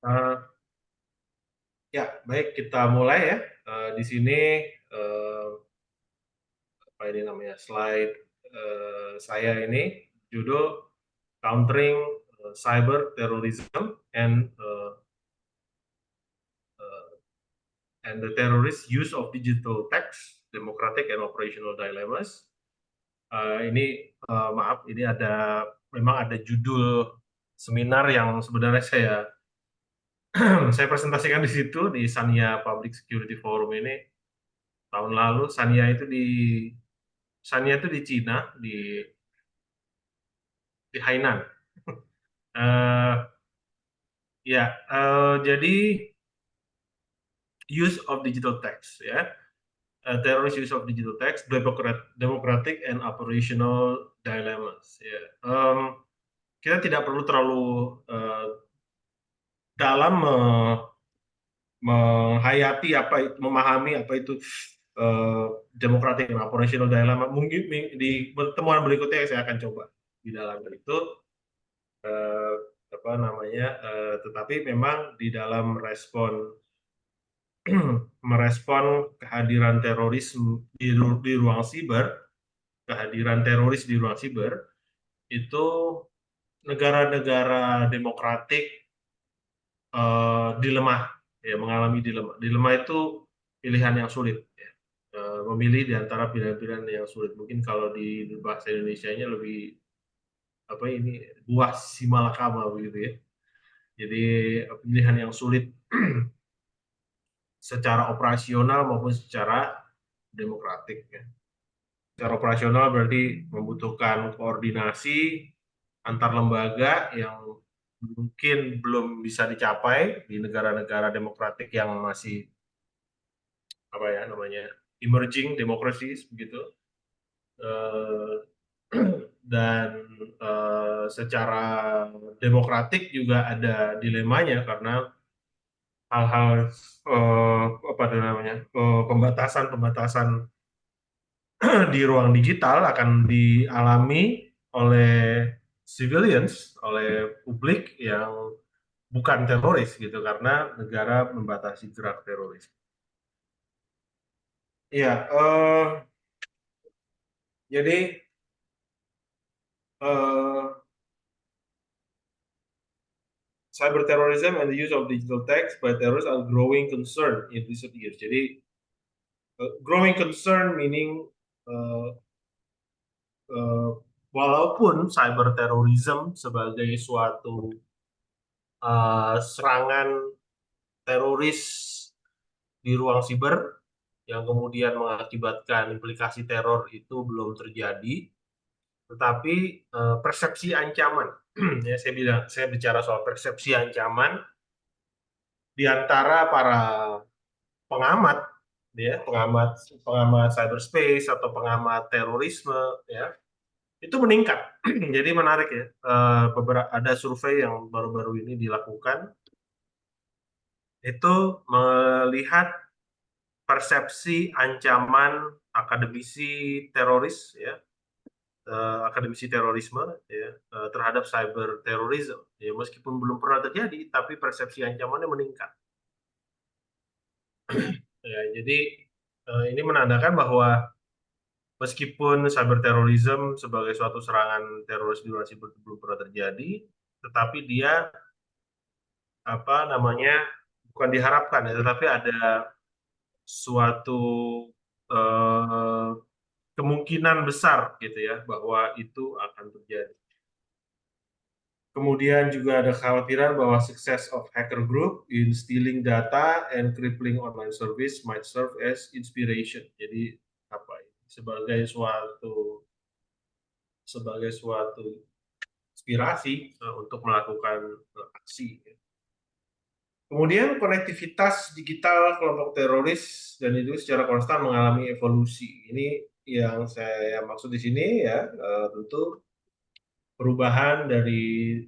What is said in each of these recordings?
Eh, ya, baik kita mulai ya. Di sini apa ini namanya slide saya ini judul Countering Cyber Terrorism and the Terrorist Use of Digital Text, Democratic and Operational Dilemmas. Maaf, ini memang ada judul seminar yang sebenarnya saya presentasikan di situ di Sanya Public Security Forum ini tahun lalu. Sanya itu di Cina, di Hainan. Eh, jadi use of digital text ya, terrorist use of digital text, democratic and operational dilemmas. Ya. Kita tidak perlu terlalu dalam menghayati memahami apa itu democratic and operational dilemma. Mungkin di pertemuan berikutnya saya akan coba di dalam itu. eh, Tetapi memang di dalam merespon kehadiran di ruang siber, kehadiran teroris di ruang siber itu negara-negara demokratik dilema, ya, mengalami dilema. Dilema itu pilihan yang sulit, ya. Memilih di antara pilihan-pilihan yang sulit. Mungkin kalau di bahasa Indonesia-nya lebih apa ini, buah si malakama begitu ya. Jadi pilihan yang sulit secara operasional maupun secara demokratik ya. Secara operasional berarti membutuhkan koordinasi antar lembaga yang mungkin belum bisa dicapai di negara-negara demokratik yang masih apa ya namanya emerging democracies begitu. Eh, dan secara demokratik juga ada dilemanya karena hal-hal apa namanya pembatasan-pembatasan di ruang digital akan dialami oleh civilians, oleh publik yang bukan teroris gitu karena negara membatasi gerak teroris. Iya, jadi uh, cyber terrorism and the use of digital text by terrorists are growing concern in recent years. Jadi growing concern meaning uh, uh, walaupun cyber terrorism sebagai suatu serangan teroris di ruang siber yang kemudian mengakibatkan implikasi teror itu belum terjadi, tetapi persepsi ancaman, ya saya bicara soal persepsi ancaman di antara para pengamat, ya pengamat pengamat cyberspace atau pengamat terorisme, ya itu meningkat. Jadi menarik ya, ada survei yang baru-baru ini dilakukan itu melihat persepsi ancaman akademisi teroris ya, akademisi terorisme ya, terhadap cyber terrorism ya, meskipun belum pernah terjadi tapi persepsi ancamannya meningkat ya. Jadi ini menandakan bahwa meskipun cyber terrorism sebagai suatu serangan teroris di luar siber belum pernah terjadi, tetapi dia apa namanya bukan diharapkan ya, tetapi ada suatu eh, kemungkinan besar gitu ya bahwa itu akan terjadi. Kemudian juga ada kekhawatiran bahwa success of hacker group in stealing data and crippling online service might serve as inspiration. Jadi apa ya, sebagai suatu inspirasi untuk melakukan aksi. Kemudian konektivitas digital kelompok teroris dan itu secara konstan mengalami evolusi. Ini yang saya maksud di sini ya, tentu perubahan dari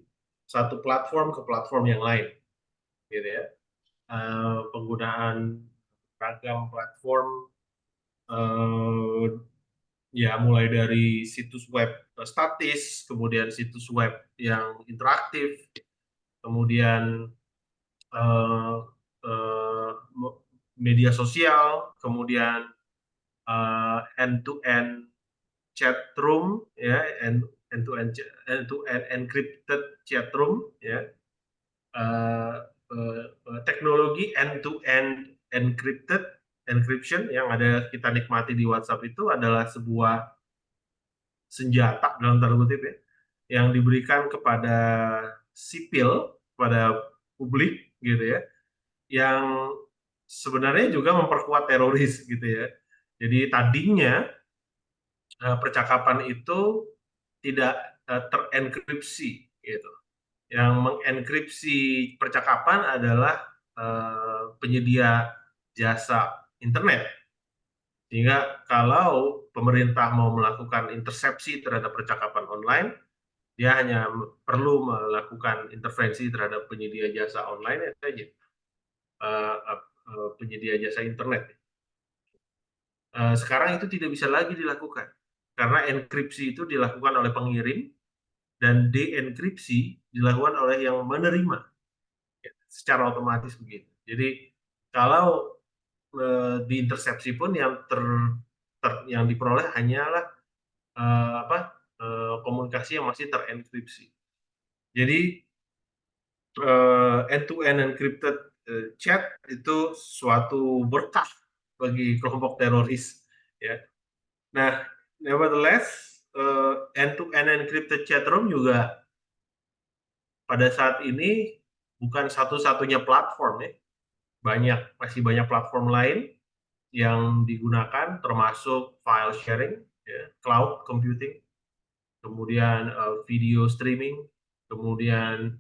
satu platform ke platform yang lain, gitu ya. Penggunaan ragam platform, eh, ya mulai dari situs web statis, kemudian situs web yang interaktif, kemudian eh, eh, media sosial, kemudian end-to-end chat room, ya, end-to-end encrypted chat room, ya, eh, teknologi end-to-end encryption yang ada kita nikmati di WhatsApp itu adalah sebuah senjata dalam tanda kutip, ya, yang diberikan kepada sipil, kepada publik gitu ya, yang sebenarnya juga memperkuat teroris gitu ya. Jadi tadinya percakapan itu tidak terenkripsi gitu. Yang mengenkripsi percakapan adalah penyedia jasa internet. Sehingga kalau pemerintah mau melakukan intersepsi terhadap percakapan online, dia hanya perlu melakukan intervensi terhadap penyedia jasa online saja, penyedia jasa internet. Sekarang itu tidak bisa lagi dilakukan karena enkripsi itu dilakukan oleh pengirim dan deenkripsi dilakukan oleh yang menerima, ya, secara otomatis begitu. Jadi kalau diintersepsi pun yang diperoleh hanyalah komunikasi yang masih terenkripsi. Jadi end-to-end encrypted chat itu suatu berkah bagi kelompok teroris, ya. Nah, nevertheless, end-to-end encrypted chat room juga pada saat ini bukan satu-satunya platform, ya. Masih banyak platform lain yang digunakan, termasuk file sharing, ya, cloud computing, kemudian video streaming, kemudian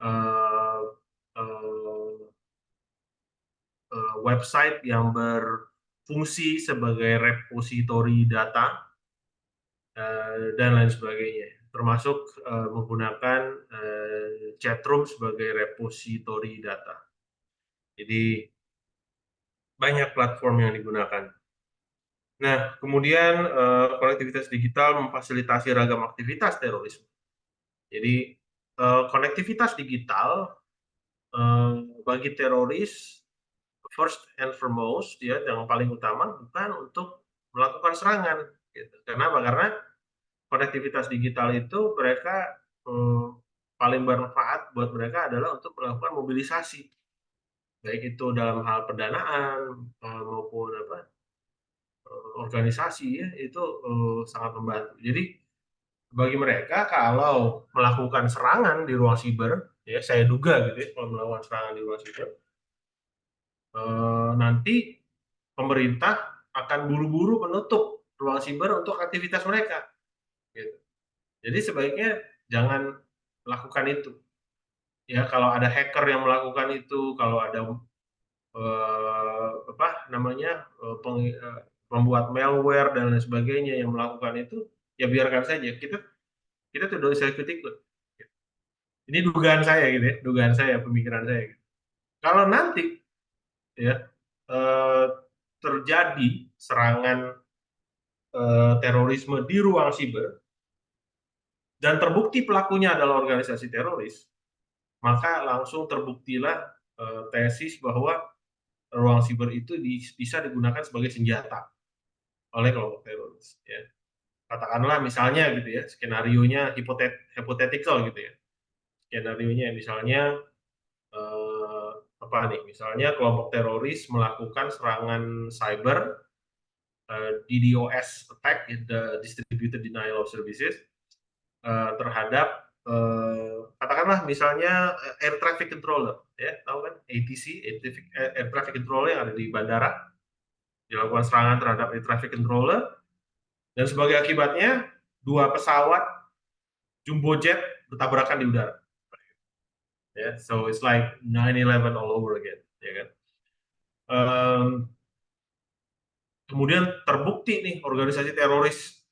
uh, uh, website yang berfungsi sebagai repositori data, dan lain sebagainya, termasuk menggunakan chatroom sebagai repositori data. Jadi banyak platform yang digunakan. Nah, kemudian konektivitas digital memfasilitasi ragam aktivitas terorisme. Jadi konektivitas digital bagi teroris first and foremost, ya, yang paling utama bukan untuk melakukan serangan. Gitu. Kenapa? Karena konektivitas digital itu mereka paling bermanfaat buat mereka adalah untuk melakukan mobilisasi, baik itu dalam hal pendanaan maupun organisasi, ya, itu sangat membantu. Jadi bagi mereka kalau melakukan serangan di ruang siber, ya saya duga gitu ya, kalau melakukan serangan di ruang siber, nanti pemerintah akan buru-buru menutup ruang siber untuk aktivitas mereka. Gitu. Jadi sebaiknya jangan lakukan itu. Ya, kalau ada hacker yang melakukan itu, kalau ada membuat malware dan lain sebagainya yang melakukan itu, ya biarkan saja. Kita kita tidak usah ikut-ikut. Ini dugaan saya gitu ya, dugaan saya, pemikiran saya. Gitu. Kalau nanti ya eh, terjadi serangan terorisme di ruang siber dan terbukti pelakunya adalah organisasi teroris, maka langsung terbuktilah tesis bahwa ruang siber itu bisa digunakan sebagai senjata oleh kelompok teroris. Ya. Katakanlah misalnya gitu ya, skenario-nya hypothetical gitu ya. Skenario-nya misalnya eh, apa nih? Misalnya kelompok teroris melakukan serangan cyber, DDoS attack, the Distributed Denial of Services, terhadap katakanlah misalnya air traffic controller, ya, tahu kan ATC, air traffic controller yang ada di bandara, dilakukan serangan terhadap air traffic controller, dan sebagai akibatnya dua pesawat jumbo jet bertabrakan di udara. Ya, so it's like 9/11 all over again, ya kan. Kemudian terbukti nih organisasi teroris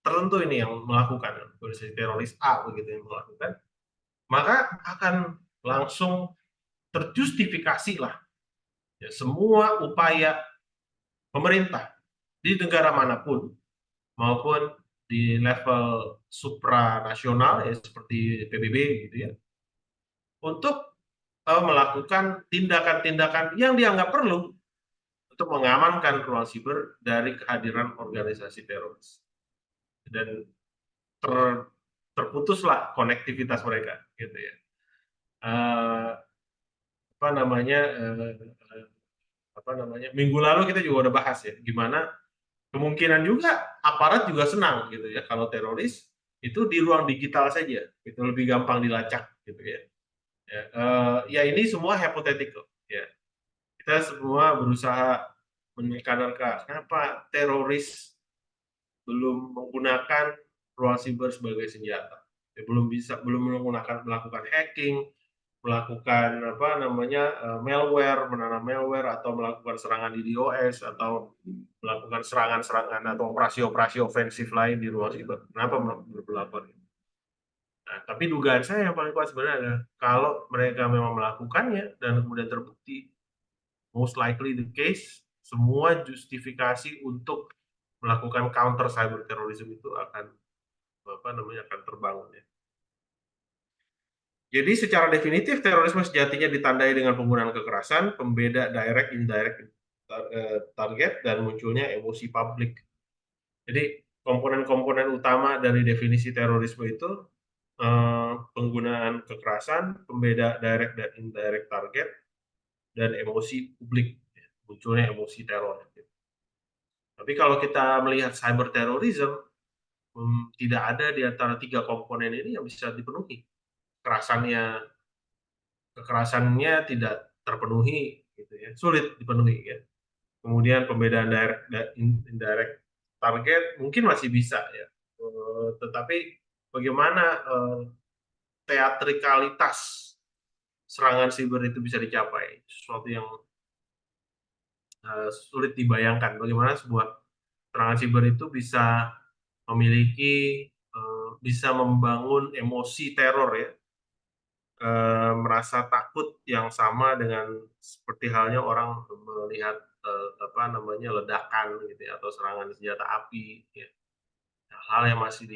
tertentu ini yang melakukan, organisasi teroris A begitu yang melakukan, maka akan langsung terjustifikasi lah, ya, semua upaya pemerintah di negara manapun maupun di level supranasional, ya, seperti PBB gitu ya, untuk melakukan tindakan-tindakan yang dianggap perlu untuk mengamankan ruang siber dari kehadiran organisasi teroris. Dan ter, terputuslah konektivitas mereka, gitu ya. Uh, apa namanya? Apa namanya? Minggu lalu kita juga udah bahas ya, gimana kemungkinan juga aparat juga senang gitu ya kalau teroris itu di ruang digital saja, itu lebih gampang dilacak gitu ya. Ya ini semua hypothetical ya. Kita semua berusaha menerka-nerka kenapa teroris belum menggunakan ruang siber sebagai senjata. Ya, belum melakukan hacking, melakukan apa namanya malware, menanam malware atau melakukan serangan di DOS atau melakukan serangan-serangan atau operasi-operasi ofensif lain di ruang siber. Kenapa belum melakukan itu? Nah, tapi dugaan saya yang paling kuat sebenarnya adalah kalau mereka memang melakukannya dan kemudian terbukti, most likely the case, semua justifikasi untuk melakukan counter cyber terrorism itu akan apa namanya akan terbangun ya. Jadi secara definitif terorisme sejatinya ditandai dengan penggunaan kekerasan, pembeda direct indirect target dan munculnya emosi publik. Jadi komponen-komponen utama dari definisi terorisme itu penggunaan kekerasan, pembeda direct dan indirect target dan emosi publik, munculnya emosi teror. Tapi kalau kita melihat cyber terrorism, tidak ada di antara tiga komponen ini yang bisa dipenuhi. Kekerasannya tidak terpenuhi, gitu ya, sulit dipenuhi ya. Kemudian pembedaan direct dan indirect target mungkin masih bisa ya, tetapi bagaimana teatrikalitas serangan siber itu bisa dicapai, sesuatu yang sulit dibayangkan. Bagaimana sebuah serangan siber itu bisa memiliki, bisa membangun emosi teror ya, merasa takut yang sama dengan seperti halnya orang melihat apa namanya ledakan gitu ya, atau serangan senjata api ya. Hal yang masih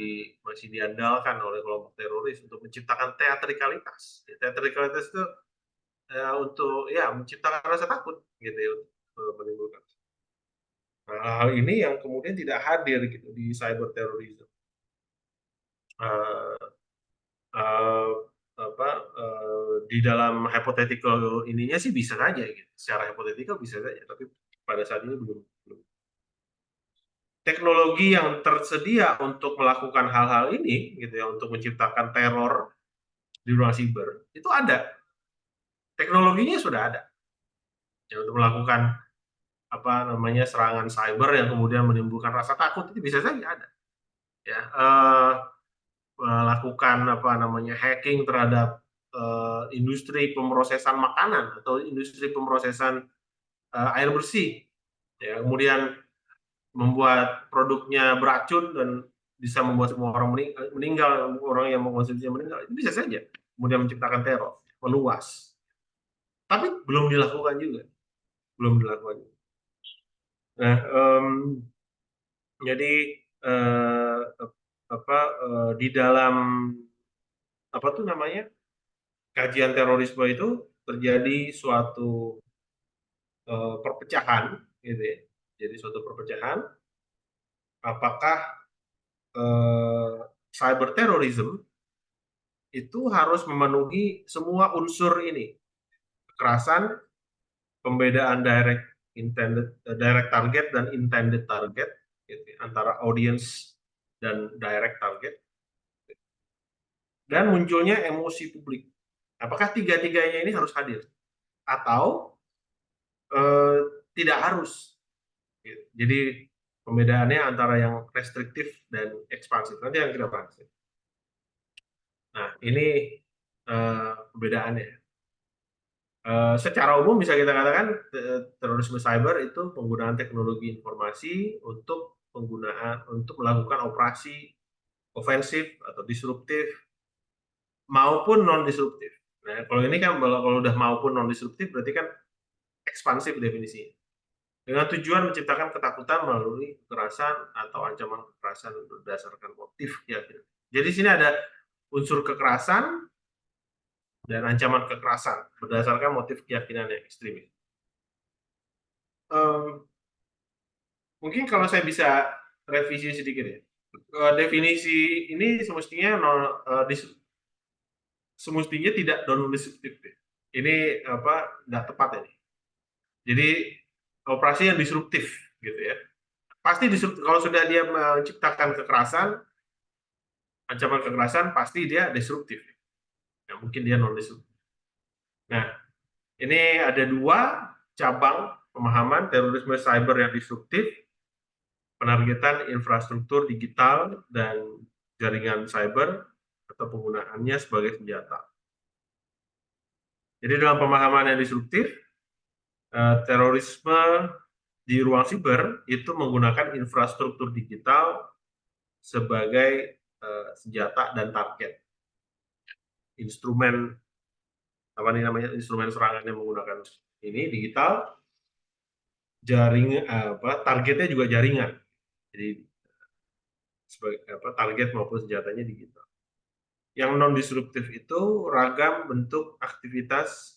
diandalkan oleh kelompok teroris untuk menciptakan teatrikalitas. Teatrikalitas itu untuk ya menciptakan rasa takut gitu ya, menimbulkan. Nah, hal ini yang kemudian tidak hadir gitu di cyber terrorism. Uh, uh, apa di dalam hypothetical ininya sih bisa saja gitu. Secara hypothetical bisa saja, tapi pada saat ini belum. Teknologi yang tersedia untuk melakukan hal-hal ini gitu ya, untuk menciptakan teror di ruang siber itu ada. Teknologinya sudah ada. Ya, untuk melakukan apa namanya serangan cyber yang kemudian menimbulkan rasa takut itu bisa saja ada. Ya, melakukan apa namanya hacking terhadap industri pemrosesan makanan atau industri pemrosesan air bersih, ya, kemudian membuat produknya beracun dan bisa membuat semua orang meninggal, orang yang mengkonsumsinya meninggal, itu bisa saja kemudian menciptakan teror meluas, tapi belum dilakukan juga, belum dilakukan. Nah, jadi eh, apa di dalam apa tuh namanya kajian terorisme itu terjadi suatu perpecahan, gitu ya. Jadi suatu perpecahan, apakah cyber terrorism itu harus memenuhi semua unsur ini, kekerasan, pembedaan direct target dan intended target, gitu ya, antara audience dan direct target, dan munculnya emosi publik. Apakah tiga-tiganya ini harus hadir atau eh, tidak harus? Jadi pembedaannya antara yang restriktif dan ekspansif. Nanti yang kita bahas. Nah, ini perbedaannya. Secara umum bisa kita katakan terorisme cyber itu penggunaan teknologi informasi untuk melakukan operasi ofensif atau disruptif maupun non disruptif. Nah, kalau ini kan kalau udah maupun non disruptif berarti kan ekspansif definisinya. Dengan tujuan menciptakan ketakutan melalui kekerasan atau ancaman kekerasan berdasarkan motif ya. Jadi sini ada unsur kekerasan, dan ancaman kekerasan berdasarkan motif keyakinan yang ekstremis. Mungkin kalau saya bisa revisi sedikit ya, definisi ini semestinya semestinya tidak non disruptif. Ini apa? Tidak tepat ini. Jadi operasi yang disruptif gitu ya. Pasti disruptif kalau sudah dia menciptakan kekerasan, ancaman kekerasan pasti dia disruptif. Ya, mungkin dia non disruptif. Nah, ini ada dua cabang pemahaman terorisme cyber yang disruptif, penargetan infrastruktur digital dan jaringan cyber atau penggunaannya sebagai senjata. Jadi dalam pemahaman yang disruptif, terorisme di ruang siber itu menggunakan infrastruktur digital sebagai senjata dan target. Instrumen apa nih namanya, instrumen serangan yang menggunakan ini digital, targetnya juga jaringan. Jadi sebagai target maupun senjatanya digital. Yang non disruptif itu ragam bentuk aktivitas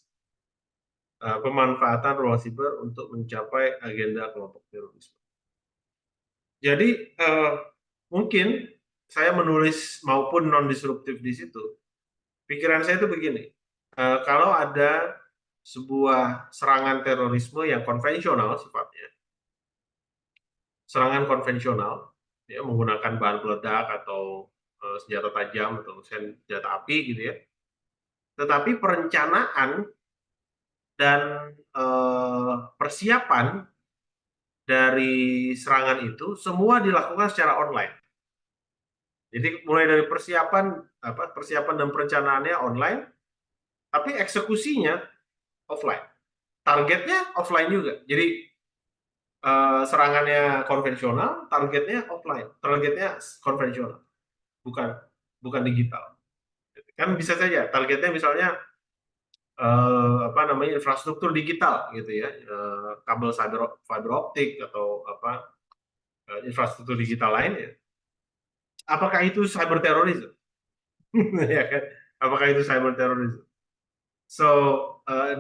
pemanfaatan ruang siber untuk mencapai agenda kelompok terorisme. Jadi mungkin saya menulis maupun non disruptif di situ, pikiran saya itu begini, kalau ada sebuah serangan terorisme yang konvensional sifatnya, serangan konvensional ya, menggunakan bahan peledak atau senjata tajam atau senjata api gitu ya, tetapi perencanaan dan persiapan dari serangan itu semua dilakukan secara online. Jadi mulai dari persiapan dan perencanaannya online, tapi eksekusinya offline. Targetnya offline juga. Jadi serangannya konvensional, targetnya offline, targetnya konvensional, bukan bukan digital. Kan bisa saja targetnya misalnya infrastruktur digital gitu ya, kabel fiber optik atau infrastruktur digital lainnya. Apakah itu cyber terorisme? Ya kan? Apakah itu cyber terorisme? So,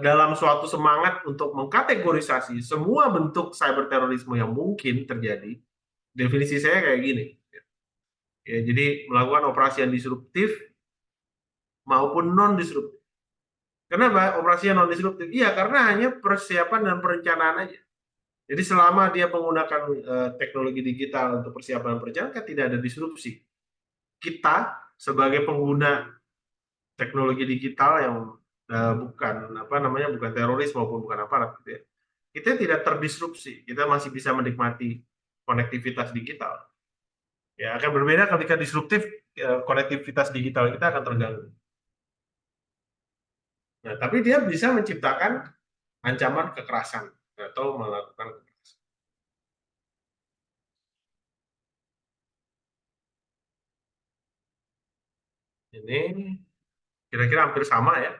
dalam suatu semangat untuk mengkategorisasi semua bentuk cyber terorisme yang mungkin terjadi, definisi saya kayak gini. Ya, jadi melakukan operasi yang disruptif maupun non disruptif. Kenapa operasi yang non disruptif? Iya, karena hanya persiapan dan perencanaan aja. Jadi selama dia menggunakan teknologi digital untuk persiapan dan perencanaan, kan tidak ada disrupsi. Kita sebagai pengguna teknologi digital yang bukan teroris maupun bukan aparat gitu ya, kita tidak terdisrupsi, kita masih bisa menikmati konektivitas digital. Ya akan berbeda ketika disruptif, konektivitas digital kita akan terganggu. Nah, tapi dia bisa menciptakan ancaman kekerasan atau melakukan kekerasan. Ini kira-kira hampir sama ya.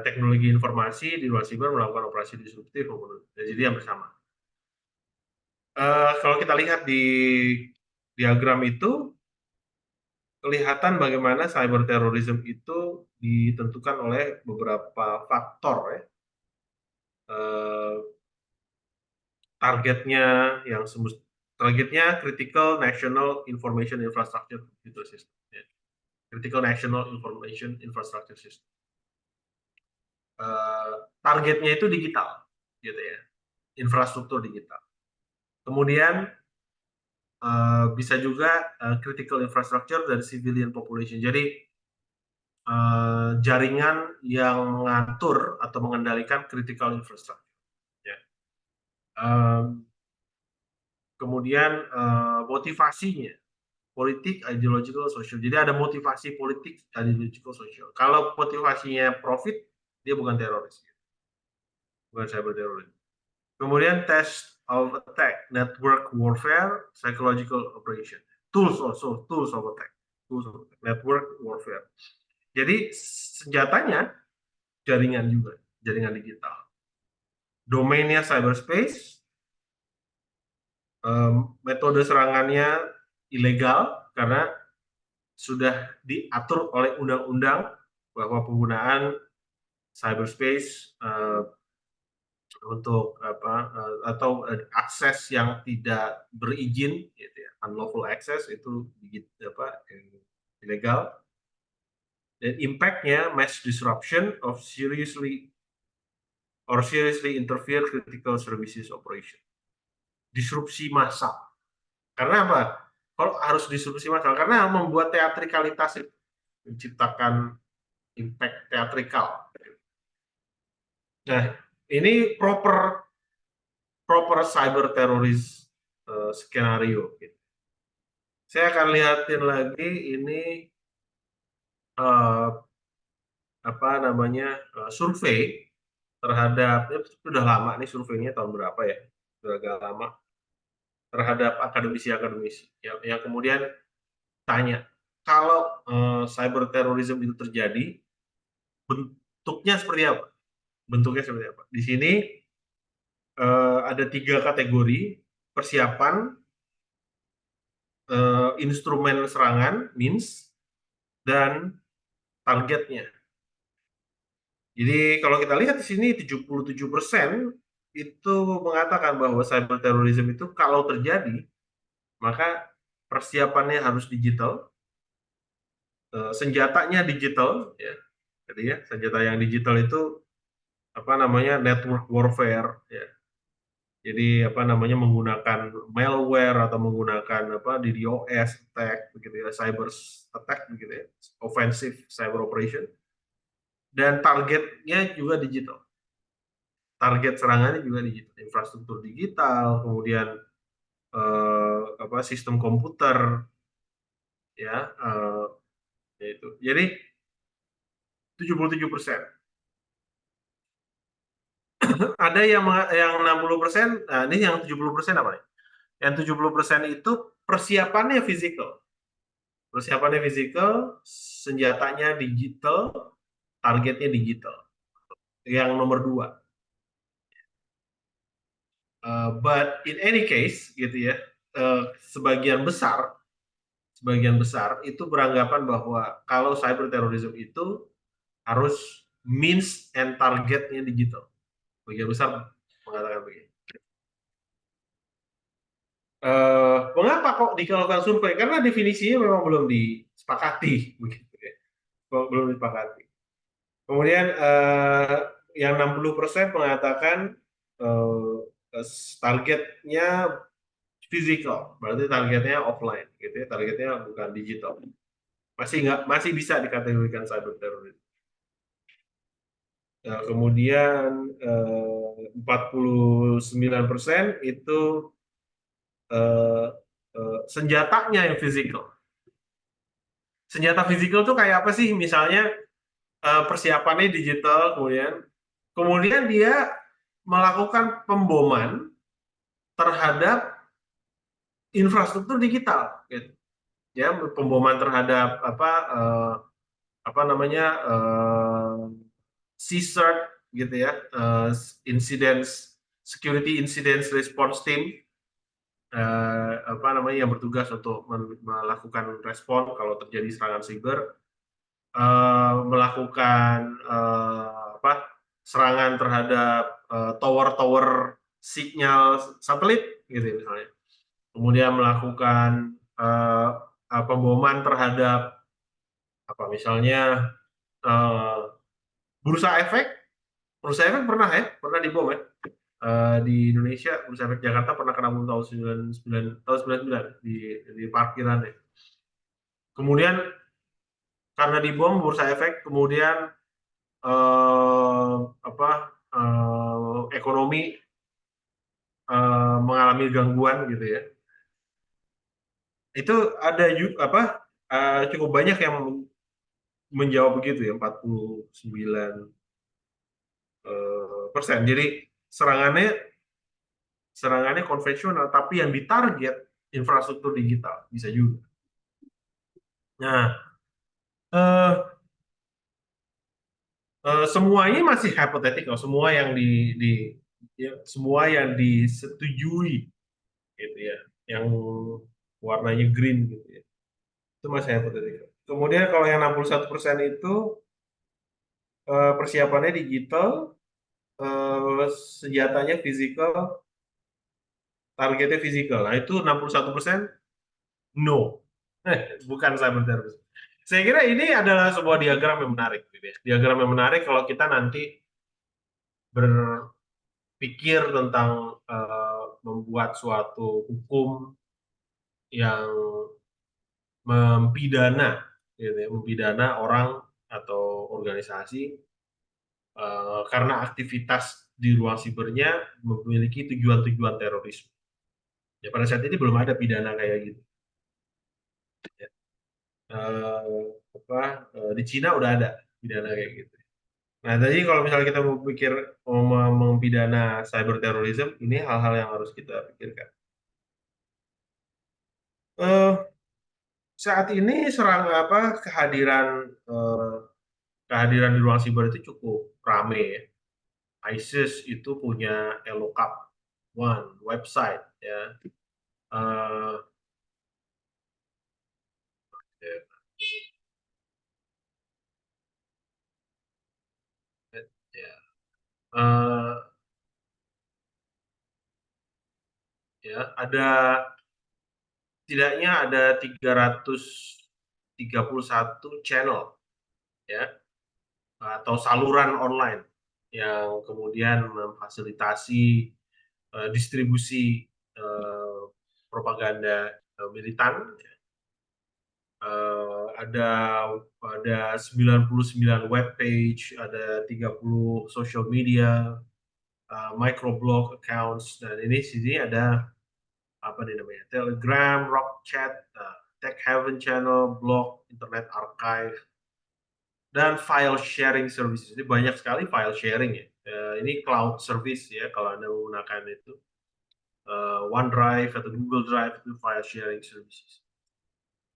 Teknologi informasi di luar siber melakukan operasi disruptif, jadi hampir sama. Kalau kita lihat di diagram itu, kelihatan bagaimana cyber terrorism itu ditentukan oleh beberapa faktor ya. Targetnya yang targetnya Critical National Information Infrastructure Computer System. Ya. Critical National Information Infrastructure System. Targetnya itu digital, gitu ya, infrastruktur digital. Kemudian bisa juga critical infrastructure dan civilian population. Jadi jaringan yang mengatur atau mengendalikan critical infrastructure. Ya. Kemudian motivasinya, politik, ideological, social. Jadi ada motivasi politik, ideological, social. Kalau motivasinya profit, dia bukan teroris, bukan cyber teroris. Kemudian test of attack, network warfare, psychological operation, tools of attack, network warfare. Jadi senjatanya jaringan juga, jaringan digital. Domainnya cyberspace, metode serangannya ilegal karena sudah diatur oleh undang-undang bahwa penggunaan cyberspace untuk atau akses yang tidak berizin, gitu ya, unlawful access itu ilegal, dan impact-nya mass disruption of seriously interfere critical services operation. Disrupsi massal. Karena apa? Kalau harus disrupsi massal, karena membuat teatrikalitas itu, menciptakan impact teatrikal. Nah, ini proper cyber terroris skenario. Gitu. Saya akan lihatin lagi ini survei terhadap, sudah lama nih surveinya, tahun berapa ya? Sudah agak lama, terhadap akademisi-akademisi yang kemudian tanya, kalau cyber terrorism itu terjadi, bentuknya seperti apa? Bentuknya seperti apa? Di sini ada 3 kategori: persiapan, instrumen serangan, means, dan targetnya. Jadi kalau kita lihat di sini 77% itu mengatakan bahwa cyber terrorism itu kalau terjadi, maka persiapannya harus digital, senjatanya digital, ya. Jadi ya, senjata yang digital itu network warfare, ya. Jadi menggunakan malware atau menggunakan DDoS attack, begitu ya, cyber attack, begitu ya, offensive cyber operation, dan targetnya juga digital. Target serangannya juga digital, infrastruktur digital, kemudian sistem komputer, ya, itu. Jadi 77%. Ada yang 60%, nah ini yang 70% apa nih? Yang 70% itu persiapannya fisikal. Persiapannya fisikal, senjatanya digital, targetnya digital. Yang nomor 2. But in any case, gitu ya, sebagian besar itu beranggapan bahwa kalau cyber terrorism itu harus means and targetnya digital. Sebagian besar mengatakan begitu. Mengapa kok dilakukan survei? Karena definisinya memang belum disepakati, begitu ya. Belum disepakati. Kemudian yang 60% mengatakan targetnya physical, berarti targetnya offline, gitu ya, targetnya bukan digital. Masih bisa dikategorikan cyber terrorism. Kemudian 49% itu senjatanya yang physical. Senjata physical tuh kayak apa sih? Misalnya persiapannya digital, kemudian dia melakukan pemboman terhadap infrastruktur digital, gitu. Ya, pemboman terhadap CSIRT, gitu ya, Security Incidents Response Team, yang bertugas untuk melakukan respon kalau terjadi serangan siber, melakukan serangan terhadap tower-tower sinyal satelit, gitu ya, misalnya. Kemudian melakukan pemboman terhadap misalnya bursa efek pernah dibom ya. Di Indonesia, bursa efek Jakarta pernah kena bom tahun 99 di parkiran ya. Kemudian karena dibom bursa efek, kemudian ekonomi mengalami gangguan, gitu ya. Itu ada cukup banyak yang menjawab begitu ya, 49%. Jadi serangannya konvensional, tapi yang ditarget infrastruktur digital bisa juga. Nah, semuanya masih hypothetical, semua yang disetujui, gitu ya, yang warnanya green, gitu ya, itu masih hypothetical. Kemudian kalau yang 61% itu persiapannya digital, senjatanya fisikal, targetnya fisikal. Nah, itu 61% no. Bukan cyber terrorism. Saya kira ini adalah sebuah diagram yang menarik, gitu ya. Diagram yang menarik kalau kita nanti berpikir tentang membuat suatu hukum yang mempidana, gitu ya, mempidana orang atau organisasi karena aktivitas di ruang sibernya memiliki tujuan-tujuan terorisme. Ya, pada saat ini belum ada pidana kayak gitu. Ya. Apa, di Cina udah ada pidana kayak gitu. Nah, tadi kalau misalnya kita mau pikir mau mempidana cyber terrorism, ini hal-hal yang harus kita pikirkan. Eh, Saat ini serang apa eh, kehadiran di ruang siber itu cukup rame ya. ISIS itu punya Elocap One website ya. Eh, ya, ya. Eh, ya, ada tidaknya ada 331 channel ya atau saluran online yang kemudian memfasilitasi distribusi eh, propaganda militan. Ada 99 web page, ada 30 social media, microblog accounts, dan ini sini ada apa nih namanya, Telegram, Rock Chat, Tech Heaven Channel, blog, Internet Archive, dan file sharing services. Ini banyak sekali file sharing ya. Ini cloud service ya kalau Anda menggunakan itu. OneDrive atau Google Drive itu file sharing services.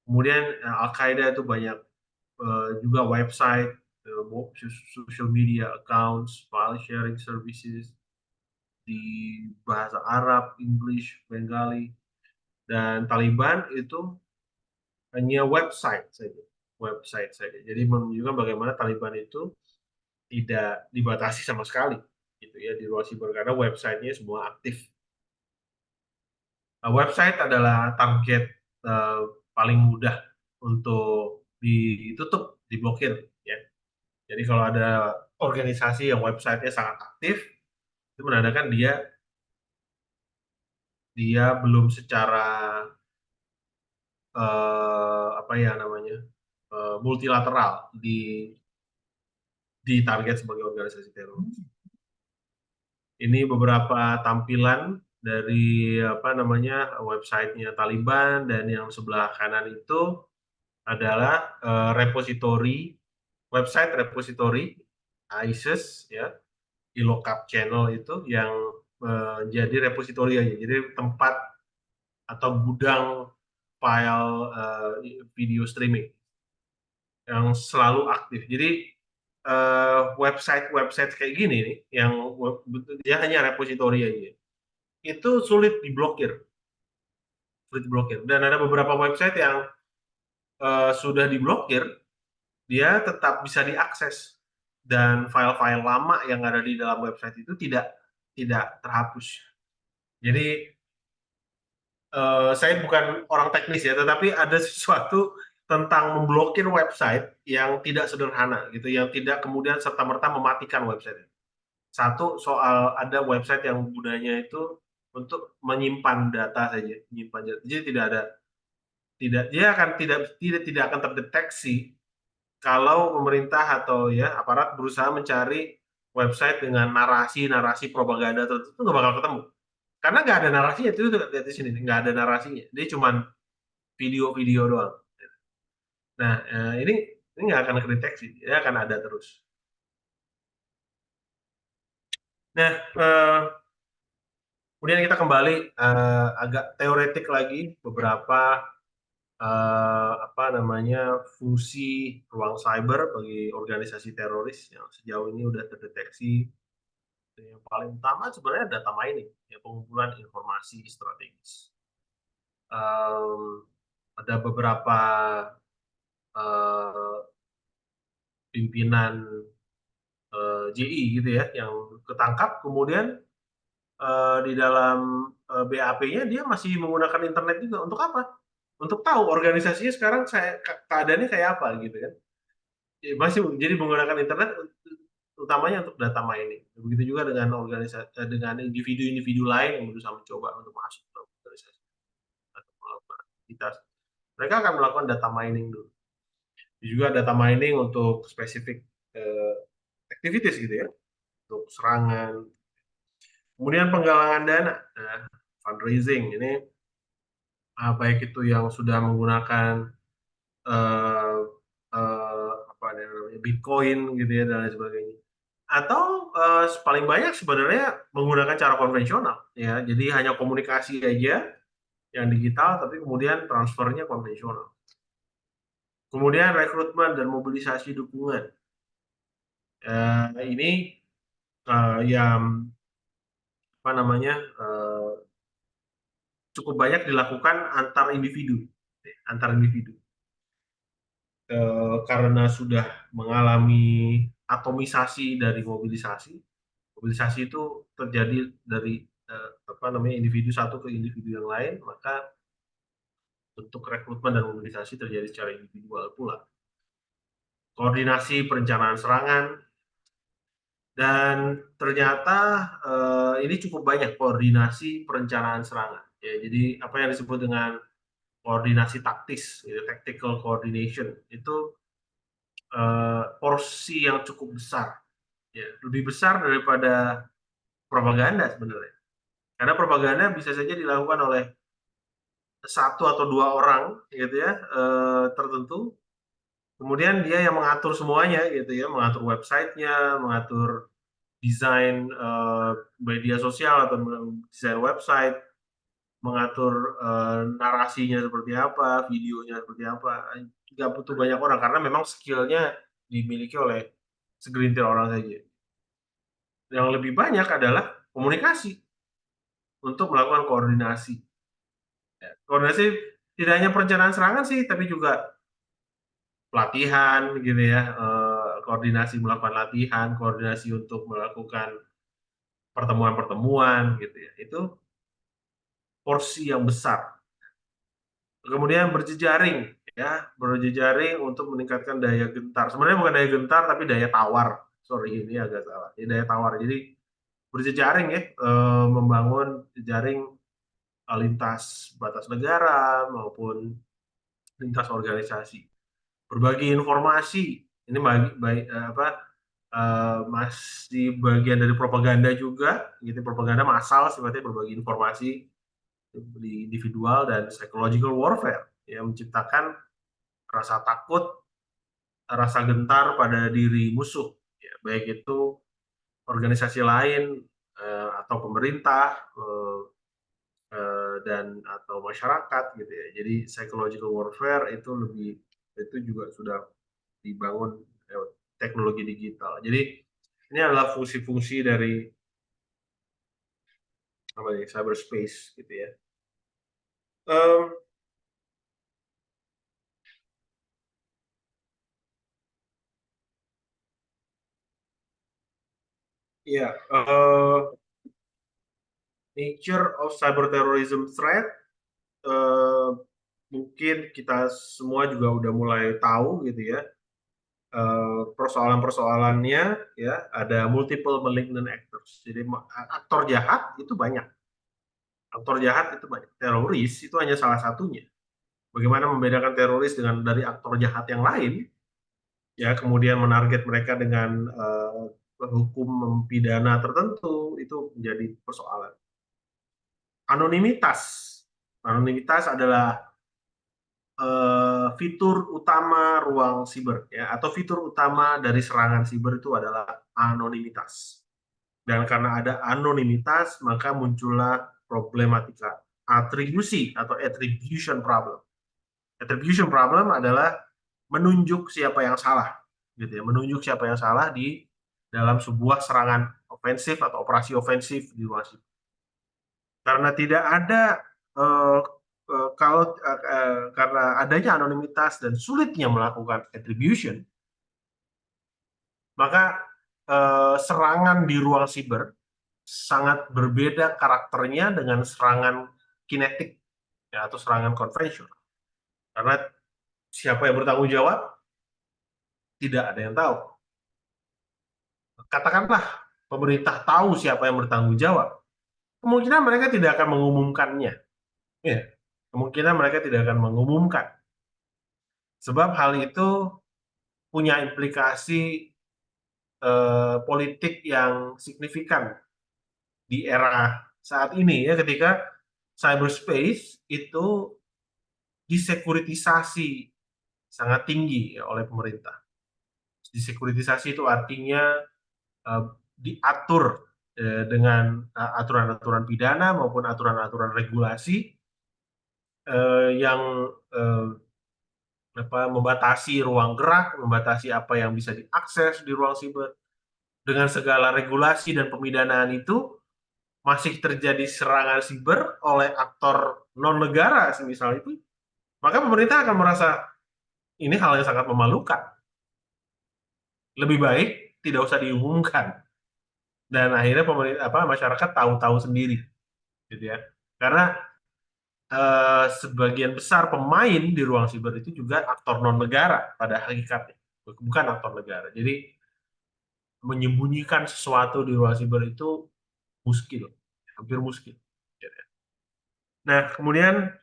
Kemudian Al-Qaeda itu banyak juga website, social media accounts, file sharing services di bahasa Arab, English, Bengali, dan Taliban itu hanya website saja, website saja. Jadi menunjukkan bagaimana Taliban itu tidak dibatasi sama sekali, gitu ya di luar siber karena websitenya semua aktif. Website adalah target uh, paling mudah untuk ditutup, diblokir, ya. Jadi kalau ada organisasi yang websitenya sangat aktif, itu menandakan dia dia belum secara apa ya namanya multilateral di target sebagai organisasi teroris. Ini beberapa tampilan dari apa namanya websitenya Taliban, dan yang sebelah kanan itu adalah repository, website repository ISIS ya, Ilocap channel itu yang menjadi repository aja, jadi tempat atau gudang file video streaming yang selalu aktif. Jadi website-website kayak gini nih, yang dia hanya repository aja, itu sulit diblokir. Dan ada beberapa website yang sudah diblokir, dia tetap bisa diakses dan file-file lama yang ada di dalam website itu tidak terhapus. Jadi saya bukan orang teknis ya, tetapi ada sesuatu tentang memblokir website yang tidak sederhana gitu, yang tidak kemudian serta-merta mematikan website. Satu, soal ada website yang gunanya itu untuk menyimpan data saja, menyimpan data. Jadi tidak dia akan tidak akan terdeteksi kalau pemerintah atau ya aparat berusaha mencari website dengan narasi-narasi propaganda tertentu, itu nggak bakal ketemu. Karena nggak ada narasinya, itu lihat di sini, nggak ada narasinya. Dia cuma video-video doang. Nah, ini nggak akan kedeteksi, dia akan ada terus. Nah, kemudian kita kembali agak teoretik lagi beberapa apa namanya fungsi ruang cyber bagi organisasi teroris yang sejauh ini sudah terdeteksi. Yang paling utama sebenarnya data mining, ya, pengumpulan informasi strategis. Um, ada beberapa uh, pimpinan JI gitu ya, yang ketangkap, kemudian di dalam BAP-nya dia masih menggunakan internet juga. Untuk apa? Untuk tahu organisasinya sekarang keadaannya kayak apa gitu kan. Ya, masih jadi menggunakan internet utamanya untuk data mining. Begitu juga dengan dengan individu-individu lain yang berusaha mencoba untuk masuk ke organisasi atau melakukan aktivitas. Mereka akan melakukan data mining dulu. Juga data mining untuk spesifik uh, activities gitu ya, untuk serangan. Kemudian penggalangan dana, nah, fundraising ini baik itu yang sudah menggunakan uh, apa namanya Bitcoin gitu ya dan lain sebagainya. Atau paling banyak sebenarnya menggunakan cara konvensional ya. Jadi hanya komunikasi aja yang digital tapi kemudian transfernya konvensional. Kemudian rekrutmen dan mobilisasi dukungan. Ini yang apa namanya cukup banyak dilakukan antar individu karena sudah mengalami atomisasi dari mobilisasi. Mobilisasi itu terjadi dari apa namanya individu satu ke individu yang lain, maka untuk rekrutmen dan mobilisasi terjadi secara individual pula. Koordinasi perencanaan serangan, dan ternyata ini cukup banyak koordinasi perencanaan serangan. Ya, jadi apa yang disebut dengan koordinasi taktis, ya, tactical coordination, itu porsi yang cukup besar, ya, lebih besar daripada propaganda sebenarnya. Karena propaganda bisa saja dilakukan oleh satu atau dua orang, gitu ya, tertentu. Kemudian dia yang mengatur semuanya, gitu ya, mengatur websitenya, mengatur desain media sosial atau desain website, mengatur narasinya seperti apa, videonya seperti apa. Nggak butuh banyak orang karena memang skillnya dimiliki oleh segelintir orang saja. Yang lebih banyak adalah komunikasi untuk melakukan koordinasi. Ya, koordinasi tidak hanya perencanaan serangan sih, tapi juga pelatihan gitu ya, koordinasi melakukan latihan, koordinasi untuk melakukan pertemuan-pertemuan gitu ya. Itu porsi yang besar. Kemudian berjejaring ya, berjejaring untuk meningkatkan daya gentar. Sebenarnya bukan daya gentar tapi daya tawar. Sorry ini agak salah. Ini daya tawar. Jadi berjejaring ya, membangun jejaring lintas batas negara maupun lintas organisasi. Berbagi informasi. Ini masih bagian dari propaganda juga, gitu. Propaganda massal sifatnya berbagi informasi di individual dan psychological warfare yang menciptakan rasa takut, rasa gentar pada diri musuh, ya, baik itu organisasi lain atau pemerintah dan atau masyarakat gitu ya. Jadi psychological warfare itu juga sudah dibangun lewat teknologi digital. Jadi ini adalah fungsi-fungsi dari apa ya, cyberspace gitu ya. Um, ya, nature of cyber terrorism threat mungkin kita semua juga udah mulai tahu gitu ya. Persoalan-persoalannya ya ada multiple malignant actors. Jadi aktor jahat itu banyak. Aktor jahat itu banyak. Teroris itu hanya salah satunya. Bagaimana membedakan teroris dari aktor jahat yang lain? Ya kemudian menarget mereka dengan hukum pidana tertentu itu menjadi persoalan. Anonimitas. Anonimitas adalah fitur utama ruang siber ya atau fitur utama dari serangan siber itu adalah anonimitas. Dan karena ada anonimitas maka muncullah problematika atribusi atau attribution problem. Attribution problem adalah menunjuk siapa yang salah gitu ya, menunjuk siapa yang salah di dalam sebuah serangan ofensif atau operasi ofensif di luar siber. Karena tidak ada uh, kalau karena adanya anonimitas dan sulitnya melakukan attribution, maka serangan di ruang siber sangat berbeda karakternya dengan serangan kinetik ya, atau serangan konvensional. Karena siapa yang bertanggung jawab tidak ada yang tahu. Katakanlah pemerintah tahu siapa yang bertanggung jawab, kemungkinan mereka tidak akan mengumumkannya. Ya, kemungkinan mereka tidak akan mengumumkan. Sebab hal itu punya implikasi politik yang signifikan di era saat ini ya, ketika cyberspace itu disekuritisasi sangat tinggi ya, oleh pemerintah. Disekuritisasi itu artinya eh, diatur dengan aturan-aturan pidana maupun aturan-aturan regulasi yang eh, membatasi ruang gerak, membatasi apa yang bisa diakses di ruang siber. Dengan segala regulasi dan pemidanaan itu, masih terjadi serangan siber oleh aktor non-negara, semisal itu, maka pemerintah akan merasa ini hal yang sangat memalukan. Lebih baik tidak usah diumumkan. Dan akhirnya pemerintah, masyarakat tahu-tahu sendiri, gitu ya. Karena sebagian besar pemain di ruang siber itu juga aktor non-negara pada hakikatnya, bukan aktor negara. Jadi menyembunyikan sesuatu di ruang siber itu muskil, hampir muskil. Nah, kemudian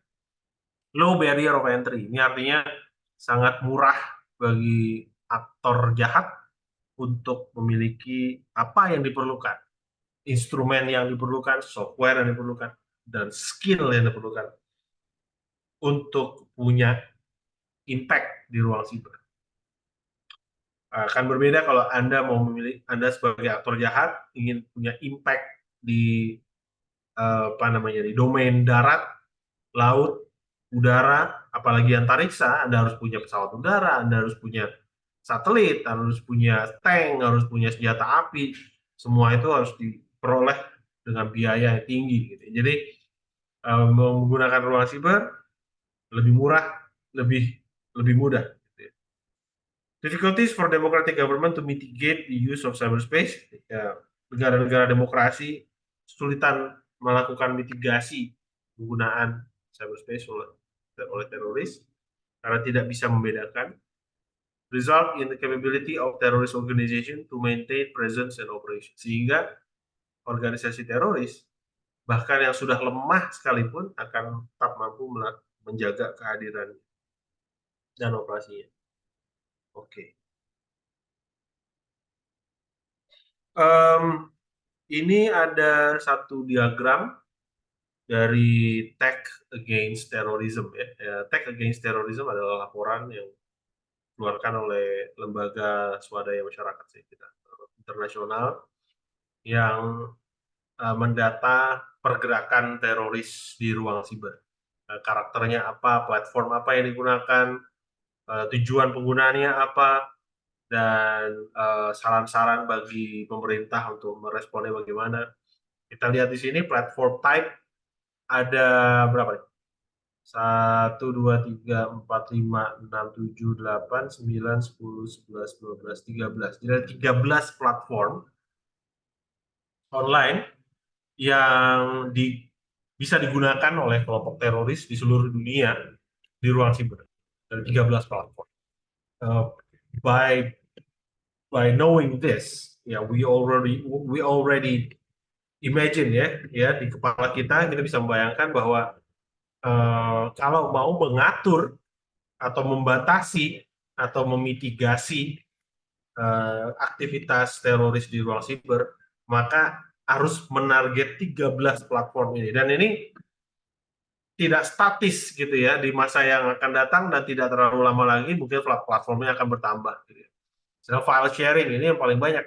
low barrier of entry. Ini artinya sangat murah bagi aktor jahat untuk memiliki apa yang diperlukan, instrumen yang diperlukan, software yang diperlukan, dan skill yang diperlukan untuk punya impact di ruang siber. Akan berbeda kalau Anda mau memilih, Anda sebagai aktor jahat ingin punya impact di di domain darat, laut, udara, apalagi antariksa. Anda harus punya pesawat udara, Anda harus punya satelit, harus punya tank, harus punya senjata api. Semua itu harus diperoleh dengan biaya yang tinggi. Gitu. Jadi menggunakan ruang siber lebih murah, lebih lebih mudah. Difficulties for democratic government to mitigate the use of cyberspace. Ya, negara-negara demokrasi kesulitan melakukan mitigasi penggunaan cyberspace oleh teroris karena tidak bisa membedakan. Result in the capability of terrorist organization to maintain presence and operation. Sehingga organisasi teroris bahkan yang sudah lemah sekalipun akan tetap mampu menjaga kehadiran dan operasinya. Oke. Um, ini ada satu diagram dari Tech Against Terrorism. Tech Against Terrorism adalah laporan yang dikeluarkan oleh lembaga swadaya masyarakat internasional yang mendata pergerakan teroris di ruang siber. Karakternya apa, platform apa yang digunakan, tujuan penggunaannya apa, dan saran-saran bagi pemerintah untuk meresponnya bagaimana. Kita lihat di sini platform type ada berapa nih? 1, 2, 3, 4, 5, 6, 7, 8, 9, 10, 11, 12, 13. Jadi 13 platform online yang bisa digunakan oleh kelompok teroris di seluruh dunia di ruang siber. Dari 13 platform. Uh, by knowing this, ya we already imagine ya di kepala kita bisa membayangkan bahwa kalau mau mengatur atau membatasi atau memitigasi aktivitas teroris di ruang siber, maka harus menarget 13 platform ini. Dan ini tidak statis gitu ya, di masa yang akan datang dan tidak terlalu lama lagi mungkin platformnya akan bertambah. Gitu ya. So, file sharing ini yang paling banyak.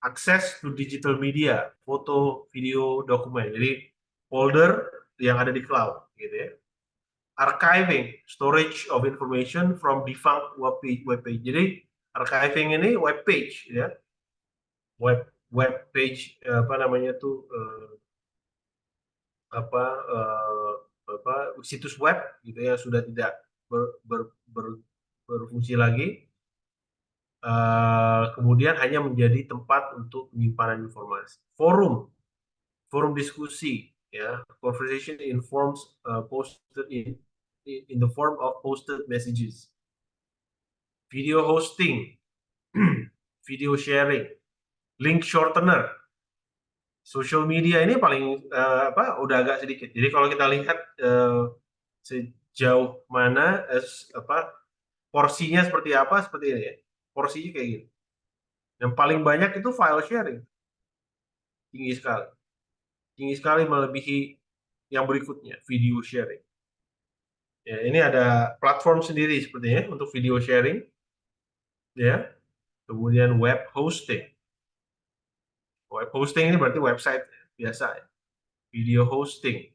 Akses to digital media, foto, video, dokumen. Jadi folder yang ada di cloud gitu ya. Archiving, storage of information from defunct web page. Jadi archiving ini web page ya. Web page tuh apa uh, situs web gitu ya sudah tidak ber, ber, ber, berfungsi lagi kemudian hanya menjadi tempat untuk penyimpanan informasi. Forum diskusi, ya, conversation in forms posted in the form of posted messages, video hosting, video sharing, link shortener, social media ini paling udah agak sedikit. Jadi kalau kita lihat sejauh mana porsinya seperti apa, seperti ini ya. Porsinya kayak gini. Yang paling banyak itu file sharing, tinggi sekali. Tinggi sekali melebihi yang berikutnya, video sharing. Ya, ini ada platform sendiri sepertinya untuk video sharing, ya. Kemudian web hosting. Web hosting ini berarti website biasa, ya. Video hosting,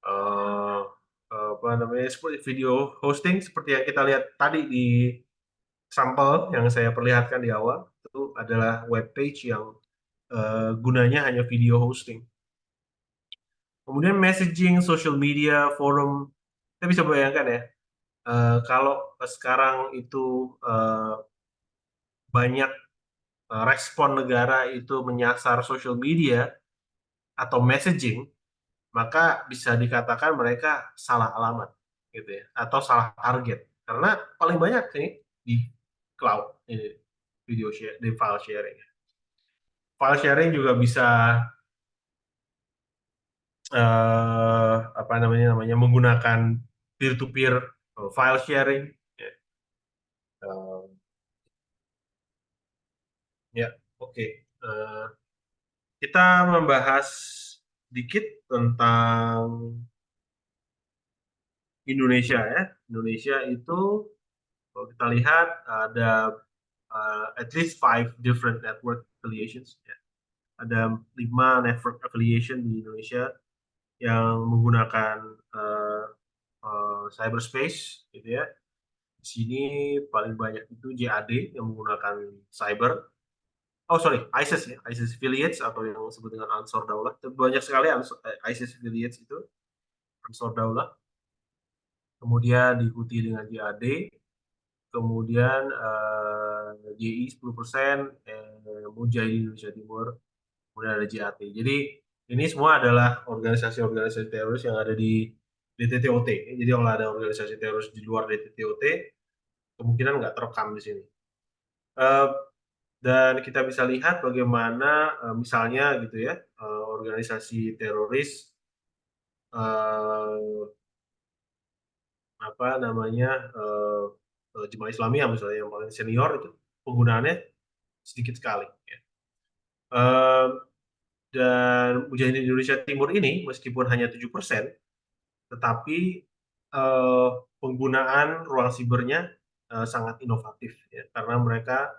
eh apa namanya, seperti video hosting seperti yang kita lihat tadi di sampel yang saya perlihatkan di awal, itu adalah web page yang gunanya hanya video hosting. Kemudian messaging, social media, forum, kita bisa bayangkan ya, kalau sekarang itu banyak respon negara itu menyasar social media atau messaging, maka bisa dikatakan mereka salah alamat, gitu ya, atau salah target. Karena paling banyak nih di cloud, ini video share, di file sharing. File sharing juga bisa apa namanya menggunakan peer to peer file sharing. Ya, Eh, ya, oke. Eh, kita membahas dikit tentang Indonesia ya. Indonesia itu kalau kita lihat ada at least five different network affiliations. Ya. Ada 5 network affiliation di Indonesia yang menggunakan uh, cyberspace, gitu ya. Di sini paling banyak itu JAD yang menggunakan cyber. Oh sorry, ISIS ya, ISIS affiliates atau yang disebut dengan Ansor Daulah. Banyak sekali ISIS affiliates itu, Ansor Daulah. Kemudian diikuti dengan JAD, kemudian JI 10%, Mujahidin Indonesia Timur, kemudian ada JAT. Jadi ini semua adalah organisasi-organisasi teroris yang ada di DTTOT. Jadi kalau ada organisasi teroris di luar DTTOT, kemungkinan nggak terekam di sini. Eh, dan kita bisa lihat bagaimana misalnya gitu ya, organisasi teroris eh, apa namanya Jemaah Islamiyah misalnya yang paling senior itu penggunaannya sedikit sekali, ya. Eh, dan Mujahidin Indonesia Timur ini meskipun hanya 7%, tetapi eh, penggunaan ruang sibernya sangat inovatif, ya, karena mereka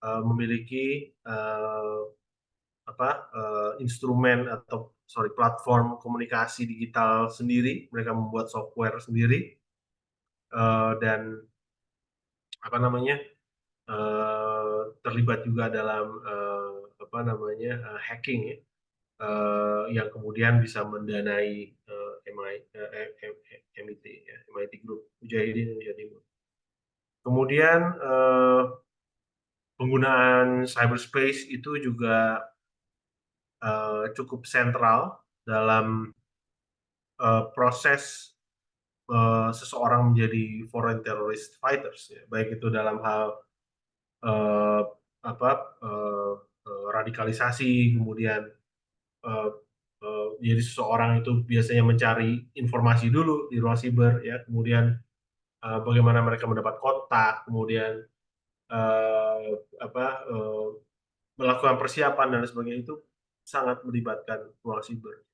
memiliki instrumen atau sorry platform komunikasi digital sendiri. Mereka membuat software sendiri, dan apa namanya terlibat juga dalam hacking, ya, yang kemudian bisa mendanai MIT, ya, MIT Group, Mujahidin Indonesia Timur. Kemudian penggunaan cyberspace itu juga cukup sentral dalam proses seseorang menjadi foreign terrorist fighters, ya. Baik itu dalam hal eh, apa radikalisasi, kemudian jadi seseorang itu biasanya mencari informasi dulu di ruang siber, ya, kemudian bagaimana mereka mendapat kontak, kemudian eh, apa eh, melakukan persiapan dan sebagainya, itu sangat melibatkan ruang siber.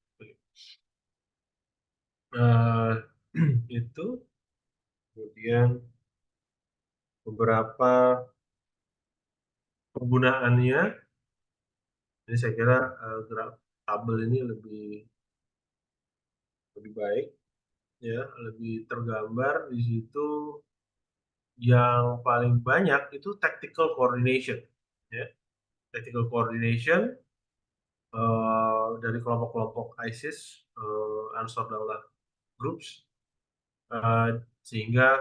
Eh, itu kemudian beberapa penggunaannya, ini saya kira tabel ini lebih lebih baik, ya, lebih tergambar di situ. Yang paling banyak itu tactical coordination, ya, tactical coordination dari kelompok-kelompok ISIS, Ansar Daulah groups, sehingga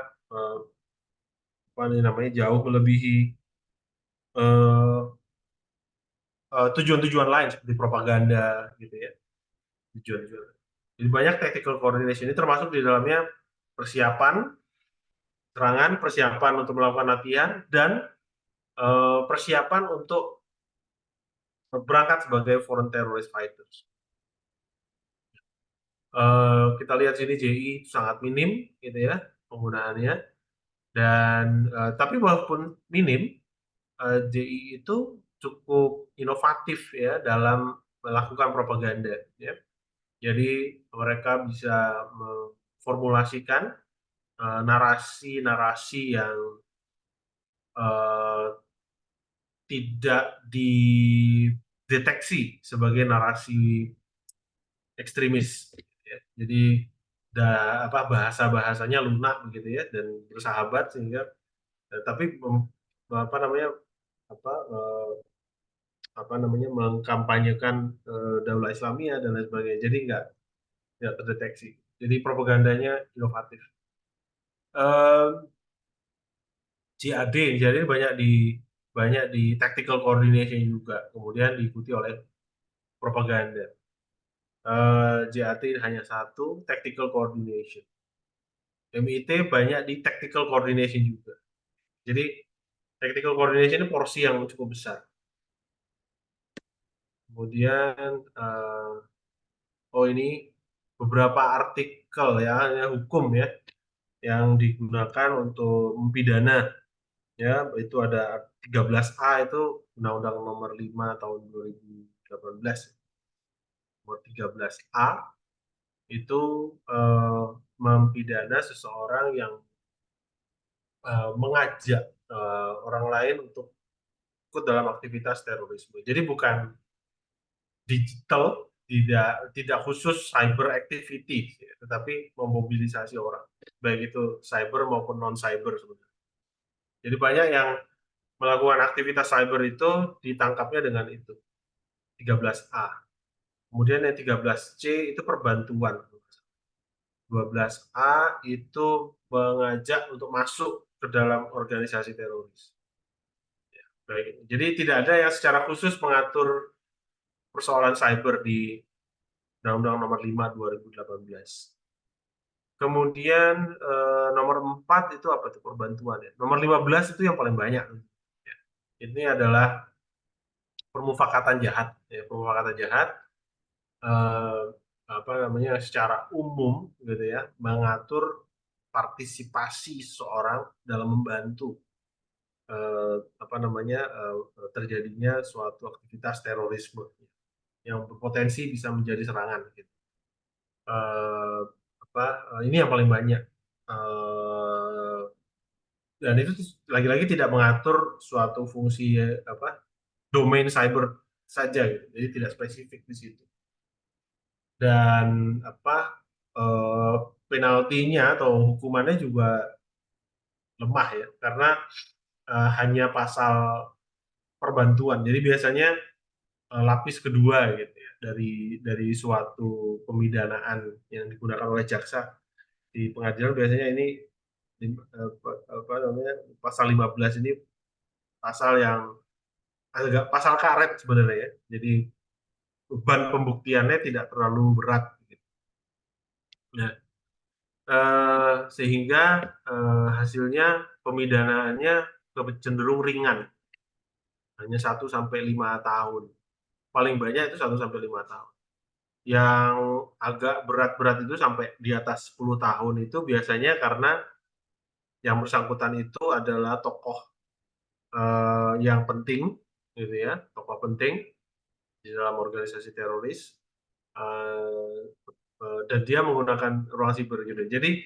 apa ini namanya jauh melebihi eh, tujuan-tujuan lain seperti propaganda gitu ya, tujuan-tujuan. Jadi banyak tactical coordination ini termasuk di dalamnya persiapan serangan, persiapan untuk melakukan latihan, dan persiapan untuk berangkat sebagai foreign terrorist fighters. Kita lihat sini JI sangat minim gitu ya penggunaannya, dan tapi walaupun minim, JI itu cukup inovatif ya dalam melakukan propaganda ya. Jadi mereka bisa memformulasikan narasi-narasi yang eh, tidak dideteksi sebagai narasi ekstremis. Ya. Jadi bahasa-bahasanya lunak begitu ya dan bersahabat sehingga tapi apa namanya apa eh, apa namanya mengkampanyekan Daulah Islamiyah dan lain sebagainya. Jadi nggak terdeteksi. Jadi propagandanya inovatif. Eh, JAD banyak di tactical coordination juga, kemudian diikuti oleh propaganda. JAT hanya satu, tactical coordination. MIT banyak di tactical coordination juga. Jadi tactical coordination ini porsi yang cukup besar. Kemudian oh ini beberapa artikel ya hukum ya yang digunakan untuk mempidana ya, itu ada 13A itu Undang-Undang Nomor 5 tahun 2018. Nomor 13A itu eh, mempidana seseorang yang mengajak orang lain untuk ikut dalam aktivitas terorisme. Jadi bukan digital, tidak tidak khusus cyber activity, ya, tetapi memobilisasi orang, baik itu cyber maupun non cyber sebenarnya. Jadi banyak yang melakukan aktivitas cyber itu ditangkapnya dengan itu 13A. Kemudian yang 13C itu perbantuan. 12A itu mengajak untuk masuk ke dalam organisasi teroris. Baik. Jadi tidak ada yang secara khusus mengatur persoalan cyber di Undang-Undang Nomor 5 2018. Kemudian nomor 4 itu apa tuh perbantuan ya. Nomor 15 itu yang paling banyak. Ini adalah permufakatan jahat. Ya, permufakatan jahat eh, apa namanya secara umum gitu ya mengatur partisipasi seorang dalam membantu apa namanya terjadinya suatu aktivitas terorisme yang berpotensi bisa menjadi serangan gitu. Eh, apa ini yang paling banyak. Eh, dan itu lagi-lagi tidak mengatur suatu fungsi apa domain cyber saja gitu. Jadi tidak spesifik di situ. Dan apa eh, penaltinya atau hukumannya juga lemah ya karena hanya pasal perbantuan. Jadi biasanya lapis kedua gitu ya dari suatu pemidanaan yang digunakan oleh jaksa di pengadilan biasanya ini apa namanya pasal 15 ini pasal yang agak pasal karet sebenarnya ya. Jadi beban pembuktiannya tidak terlalu berat gitu. Nah, sehingga hasilnya pemidanaannya cenderung ringan, hanya 1 sampai 5 tahun. Paling banyak itu 1 sampai 5 tahun. Yang agak berat-berat itu sampai di atas 10 tahun itu biasanya karena yang bersangkutan itu adalah tokoh yang penting, gitu ya, tokoh penting di dalam organisasi teroris, uh, dan dia menggunakan ruang siber gitu. Jadi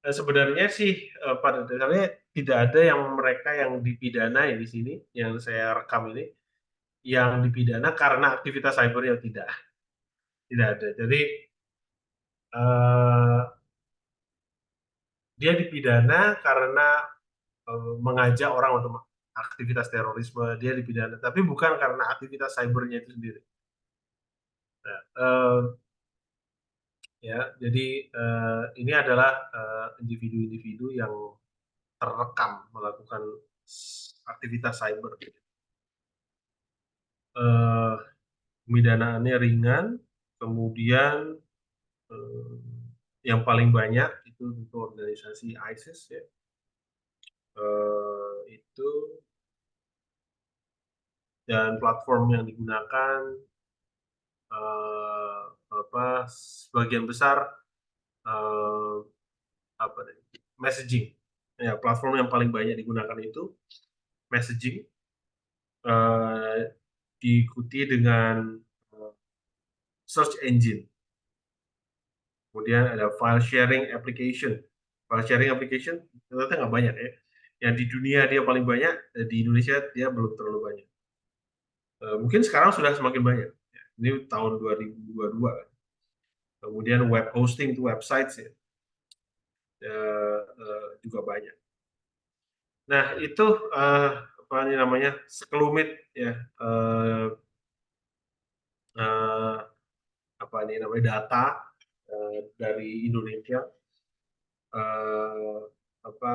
sebenarnya sih pada dasarnya tidak ada yang mereka yang dipidana di sini, yang saya rekam ini, yang dipidana karena aktivitas cybernya tidak ada. Jadi uh, dia dipidana karena mengajak orang untuk aktivitas terorisme, dia dipidana, tapi bukan karena aktivitas cybernya itu sendiri. Nah, ya, jadi ini adalah individu-individu yang terekam melakukan aktivitas cyber. Eh, Pemidanaannya ringan, kemudian eh, yang paling banyak itu untuk organisasi ISIS ya, itu, dan platform yang digunakan eh, sebagian besar eh, apa messaging. Ya, platform yang paling banyak digunakan itu messaging, eh, diikuti dengan eh, search engine. Kemudian ada file sharing application. File sharing application ternyata nggak banyak ya. Yang di dunia dia paling banyak, di Indonesia dia belum terlalu banyak. Mungkin sekarang sudah semakin banyak. Ini tahun 2022. Kemudian web hosting to websites ya, juga banyak. Nah itu apa ini namanya sekelumit ya, eh, eh, apa ini namanya data dari Indonesia. eh,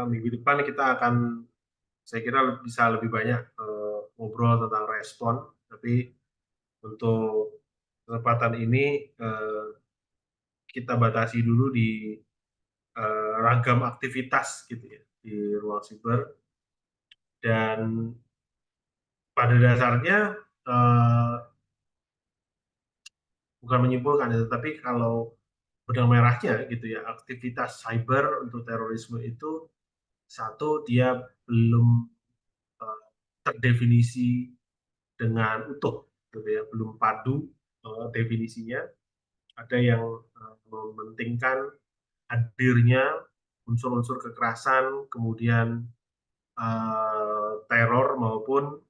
Minggu depan kita akan, saya kira bisa lebih banyak ngobrol tentang respon, tapi untuk kesempatan ini kita batasi dulu di ragam aktivitas gitu ya di ruang siber. Dan pada dasarnya eh, bukan menyimpulkan ya, tetapi kalau benang merahnya gitu ya, aktivitas cyber untuk terorisme itu, satu, dia belum eh, terdefinisi dengan utuh gitu ya, belum padu definisinya. Ada yang mementingkan hadirnya unsur-unsur kekerasan, kemudian teror maupun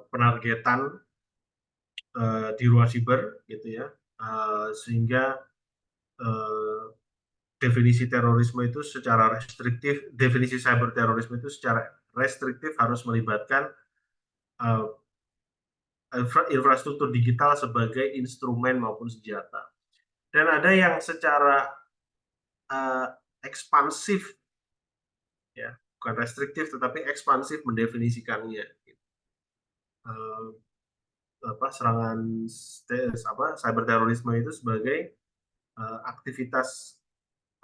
penargetan di ruang siber gitu ya. Sehingga eh, definisi terorisme itu secara restriktif, definisi cyber terorisme itu secara restriktif harus melibatkan uh, infrastruktur digital sebagai instrumen maupun senjata. Dan ada yang secara uh, ekspansif ya, bukan restriktif tetapi ekspansif mendefinisikannya. Uh, Serangan cyber terorisme itu sebagai aktivitas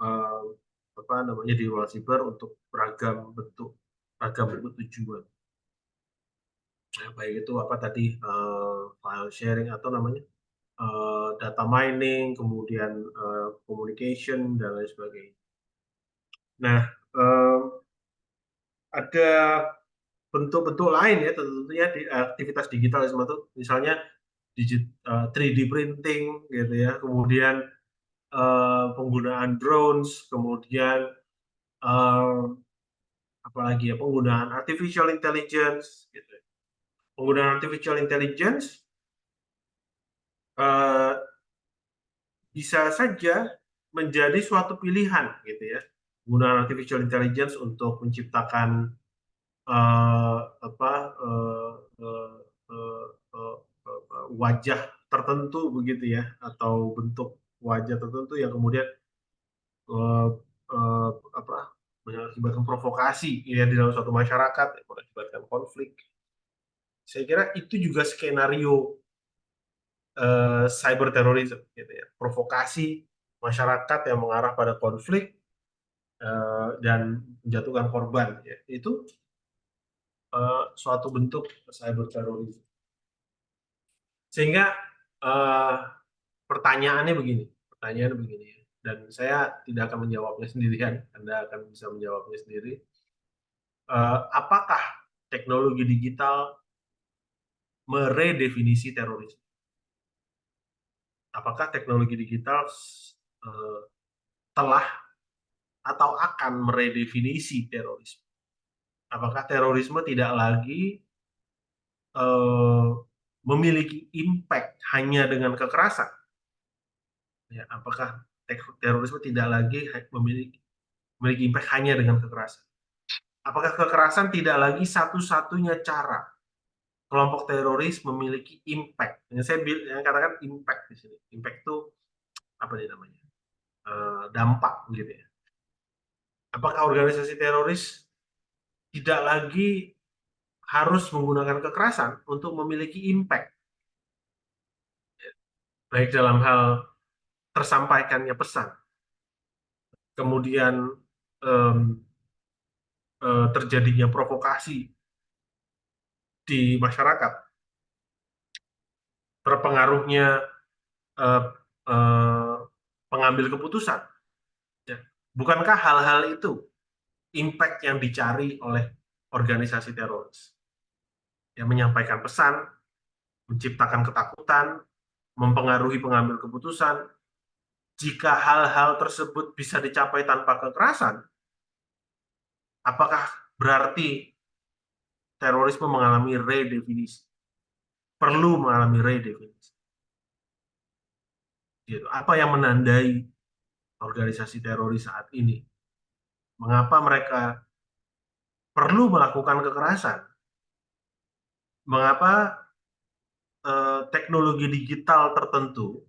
uh, di ruang siber untuk beragam bentuk tujuan. Nah, baik itu apa tadi file sharing atau namanya data mining, kemudian communication dan lain sebagainya. Nah, ada bentuk-bentuk lain ya tentunya di aktivitas digitalisme itu, misalnya 3D printing gitu ya, kemudian penggunaan drones, kemudian uh, apalagi ya, penggunaan artificial intelligence gitu. Penggunaan artificial intelligence uh, bisa saja menjadi suatu pilihan gitu ya. Penggunaan artificial intelligence untuk menciptakan uh, apa uh, uh, uh, uh, wajah tertentu begitu ya, atau bentuk wajah tertentu yang kemudian uh, uh, apa mengakibatkan provokasi ya di dalam suatu masyarakat, mengakibatkan konflik. Saya kira itu juga skenario cyber terorisme gitu ya, provokasi masyarakat yang mengarah pada konflik dan menjatuhkan korban ya. Itu suatu bentuk cyber terorisme. Sehingga uh, pertanyaannya begini ya, dan saya tidak akan menjawabnya sendirian, Anda akan bisa menjawabnya sendiri. Apakah teknologi digital meredefinisi terorisme? Apakah teknologi digital uh, telah atau akan meredefinisi terorisme? Apakah terorisme tidak lagi uh, memiliki impact hanya dengan kekerasan? Ya, apakah terorisme tidak lagi memiliki impact hanya dengan kekerasan? Apakah kekerasan tidak lagi satu-satunya cara kelompok teroris memiliki impact? Yang katakan impact di sini. Impact itu apa nih namanya? Dampak gitu ya. Apakah organisasi teroris tidak lagi harus menggunakan kekerasan untuk memiliki impact, baik dalam hal tersampaikannya pesan, kemudian em, terjadinya provokasi di masyarakat, terpengaruhnya eh, eh, pengambil keputusan. Ya. Bukankah hal-hal itu impact yang dicari oleh organisasi teroris? Yang menyampaikan pesan, menciptakan ketakutan, mempengaruhi pengambil keputusan. Jika hal-hal tersebut bisa dicapai tanpa kekerasan, apakah berarti terorisme mengalami redefinisi? Perlu mengalami redefinisi. Gitu. Apa yang menandai organisasi teroris saat ini? Mengapa mereka perlu melakukan kekerasan? Mengapa teknologi digital tertentu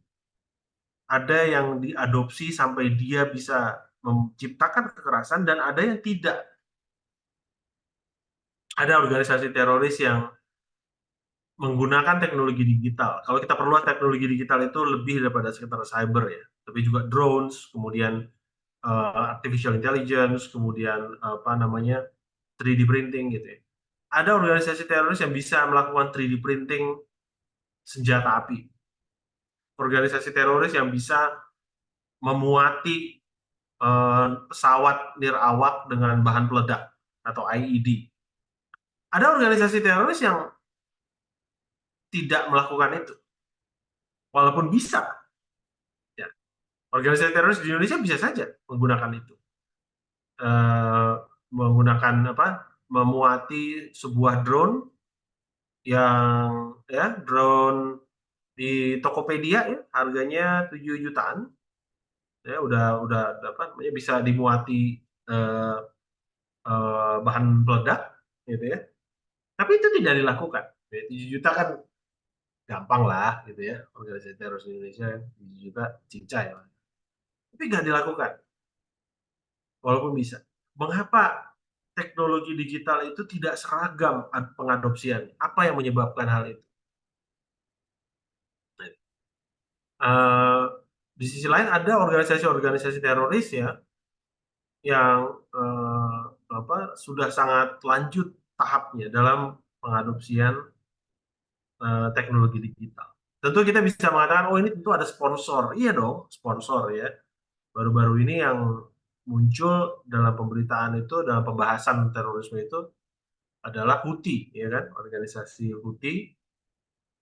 ada yang diadopsi sampai dia bisa menciptakan kekerasan dan ada yang tidak. Ada organisasi teroris yang menggunakan teknologi digital. Kalau kita perlu teknologi digital itu lebih daripada sekitar cyber ya, tapi juga drones, kemudian artificial intelligence, kemudian apa namanya 3D printing gitu ya. Ada organisasi teroris yang bisa melakukan 3D printing senjata api. Organisasi teroris yang bisa memuati pesawat nirawak dengan bahan peledak atau IED. Ada organisasi teroris yang tidak melakukan itu, walaupun bisa. Ya. Organisasi teroris di Indonesia bisa saja menggunakan itu, eh, menggunakan apa? Memuati sebuah drone yang ya drone di Tokopedia ya harganya 7 jutaan ya udah apa namanya bisa dimuati eh, bahan peledak gitu ya. Tapi itu tidak dilakukan. Ya, 7 juta kan gampang lah gitu ya. Organisasi teroris Indonesia 7 juta cincay lah. Tapi nggak dilakukan, walaupun bisa. Mengapa teknologi digital itu tidak seragam pengadopsian? Apa yang menyebabkan hal itu? Eh, di sisi lain ada organisasi-organisasi teroris ya yang apa sudah sangat lanjut tahapnya dalam pengadopsian teknologi digital. Tentu kita bisa mengatakan, oh ini tentu ada sponsor. Iya dong, sponsor ya. Baru-baru ini yang muncul dalam pemberitaan itu, dalam pembahasan terorisme itu adalah Houthi, ya kan? Organisasi Houthi,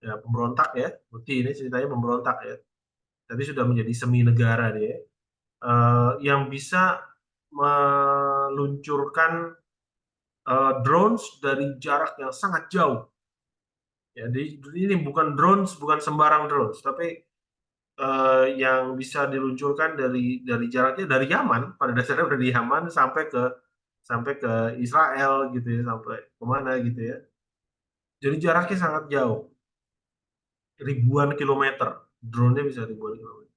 ya pemberontak ya. Houthi ini ceritanya pemberontak ya. Tapi sudah menjadi semi negara dia, yang bisa meluncurkan drones dari jarak yang sangat jauh. Ya, ini bukan drones, bukan sembarang drones, tapi yang bisa diluncurkan dari jaraknya dari Yaman, pada dasarnya dari Yaman sampai ke Israel gitu ya, sampai kemana gitu ya. Jadi jaraknya sangat jauh, ribuan kilometer. Drone-nya bisa ribuan kilometer.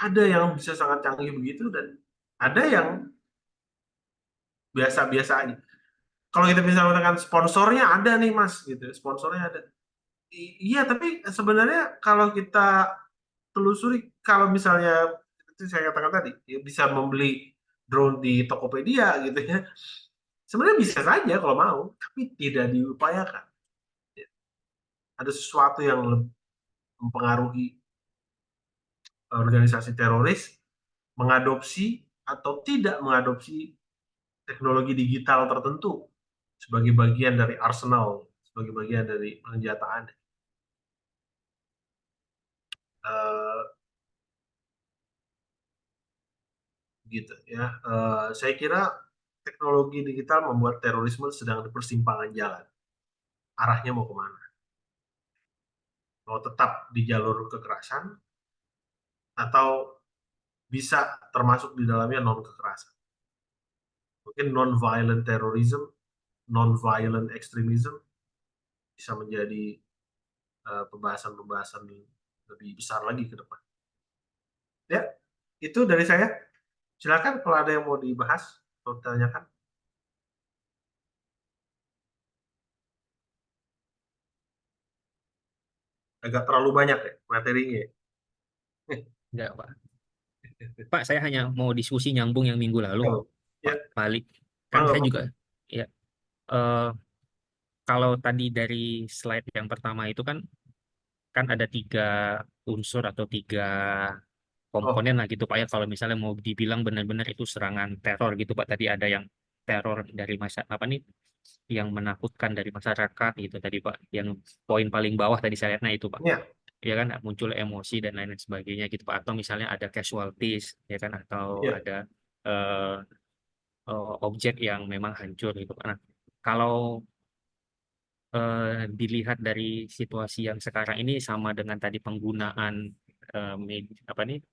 Ada yang bisa sangat canggih begitu dan ada yang biasa-biasa aja. Kalau kita bisa mengatakan sponsornya ada nih mas, gitu, sponsornya ada. Iya, tapi sebenarnya kalau kita telusuri, kalau misalnya itu saya katakan tadi, ya bisa membeli drone di Tokopedia gitu ya. Sebenarnya bisa saja kalau mau, tapi tidak diupayakan. Ya. Ada sesuatu yang mempengaruhi organisasi teroris mengadopsi atau tidak mengadopsi teknologi digital tertentu sebagai bagian dari arsenal, sebagai bagian dari penjataan. Eh, gitu ya. Saya kira teknologi digital membuat terorisme sedang di persimpangan jalan. Arahnya mau kemana? Mau tetap di jalur kekerasan atau bisa termasuk di dalamnya non kekerasan? Mungkin non-violent terrorism, non-violent extremism bisa menjadi pembahasan-pembahasan lebih besar lagi ke depan. Ya, itu dari saya. Silakan kalau ada yang mau dibahas atau ditanyakan. Agak terlalu banyak ya materinya. Enggak, Pak. Pak, saya hanya mau diskusi nyambung yang minggu lalu, Oh, Pak. ya, Balik. Kan mangga, saya juga, mangga. ya, eh, kalau tadi dari slide yang pertama itu kan, kan ada tiga unsur atau tiga Oh, komponen lah gitu Pak ya. Kalau misalnya mau dibilang benar-benar itu serangan teror gitu Pak. Tadi ada yang teror dari masa apa nih, yang menakutkan dari masyarakat gitu tadi Pak. Yang poin paling bawah tadi saya lihat, nah itu Pak. ya, Ya kan muncul emosi dan lain-lain sebagainya gitu Pak. Atau misalnya ada casualties ya kan, atau ya. ada eh, objek yang memang hancur gitu Pak. Nah, kalau dilihat dari situasi yang sekarang ini sama dengan tadi penggunaan apa nih,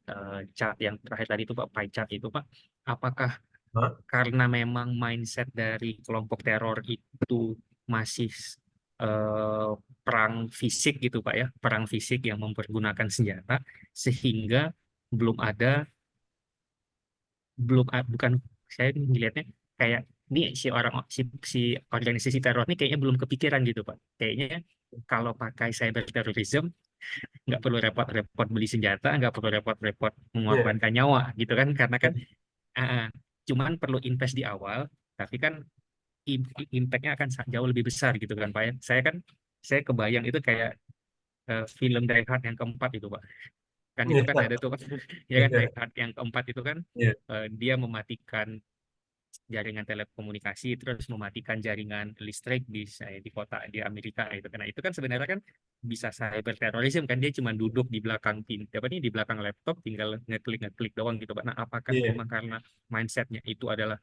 chart yang terakhir tadi itu Pak, pie chart itu Pak, apakah Hah? karena memang mindset dari kelompok teror itu masih eh, perang fisik gitu Pak ya, perang fisik yang mempergunakan senjata, sehingga belum ada, bukan, saya melihatnya kayak ini si organisasi teror ini kayaknya belum kepikiran gitu Pak. Kayaknya kalau pakai cyber terrorism nggak perlu repot-repot beli senjata, nggak perlu repot-repot Ya, mengorbankan nyawa gitu kan, karena ya, kan cuman perlu invest di awal, tapi kan impact-nya akan jauh lebih besar gitu kan Pak ya. Saya kebayang itu kayak film Die Hard yang keempat itu Pak. Kan itu kan ya, ada tuh Pak. Ya kan Die ya, Hard yang keempat itu kan ya. dia mematikan jaringan telekomunikasi, terus mematikan jaringan listrik di kota di Amerika itu. Karena itu kan sebenarnya kan bisa cyber terrorism kan, dia cuma duduk di belakang apa nih, di belakang laptop tinggal ngeklik ngeklik doang gitu Pak. Nah, apakah Ya. memang karena mindsetnya itu adalah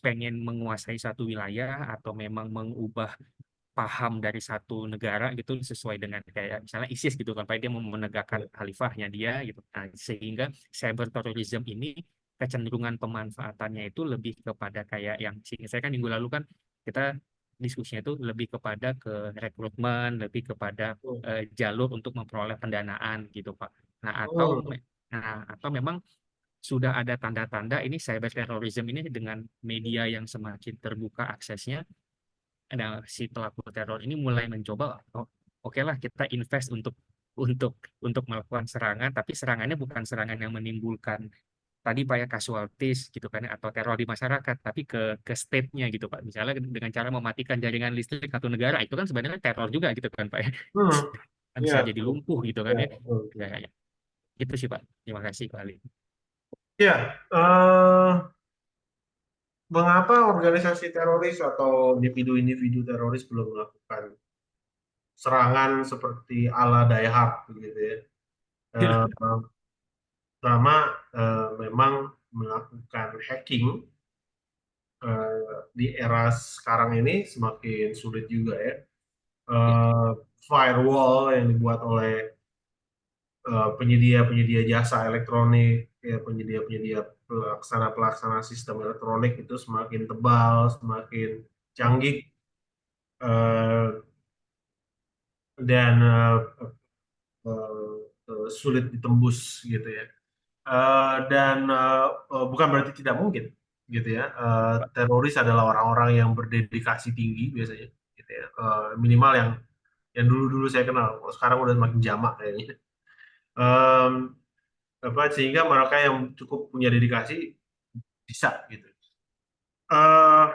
pengen menguasai satu wilayah, atau memang mengubah paham dari satu negara gitu sesuai dengan kayak misalnya ISIS gitu kan Pak, dia mau menegakkan Ya. khalifahnya dia gitu. Nah, sehingga cyber terrorism ini kecenderungan pemanfaatannya itu lebih kepada kayak yang saya kan minggu lalu kan kita diskusinya itu lebih kepada ke rekrutmen, lebih kepada jalur untuk memperoleh pendanaan gitu Pak. Nah, Hmm. atau memang sudah ada tanda-tanda ini cyber terrorism ini dengan media yang semakin terbuka aksesnya, ada si pelaku teror ini mulai mencoba, oh, oke lah kita invest untuk melakukan serangan, tapi serangannya bukan serangan yang menimbulkan tadi Pak ya casualties gitu kan ya, atau teror di masyarakat, tapi ke state-nya gitu Pak. Misalnya dengan cara mematikan jaringan listrik satu negara, itu kan sebenarnya teror juga gitu kan Pak ya. Hmm. Kan bisa Ya, jadi betul. lumpuh gitu kan Ya, ya. betul. Ya, ya, ya. Gitu sih Pak. Terima kasih Pak Ali. Ya, mengapa organisasi teroris atau individu-individu teroris belum melakukan serangan seperti ala Die Hard begitu ya? Eh, Pertama, memang melakukan hacking di era sekarang ini semakin sulit juga ya. Ya, Eh, Firewall yang dibuat oleh penyedia-penyedia jasa elektronik, ya penyedia-penyedia pelaksana-pelaksana sistem elektronik itu semakin tebal, semakin canggih, eh, dan sulit ditembus gitu ya. Dan bukan berarti tidak mungkin gitu ya. Pak. Teroris adalah orang-orang yang berdedikasi tinggi biasanya, gitu ya. Minimal yang dulu-dulu saya kenal, sekarang udah makin jamak kayaknya. Em, Sehingga mereka yang cukup punya dedikasi bisa gitu. Eh,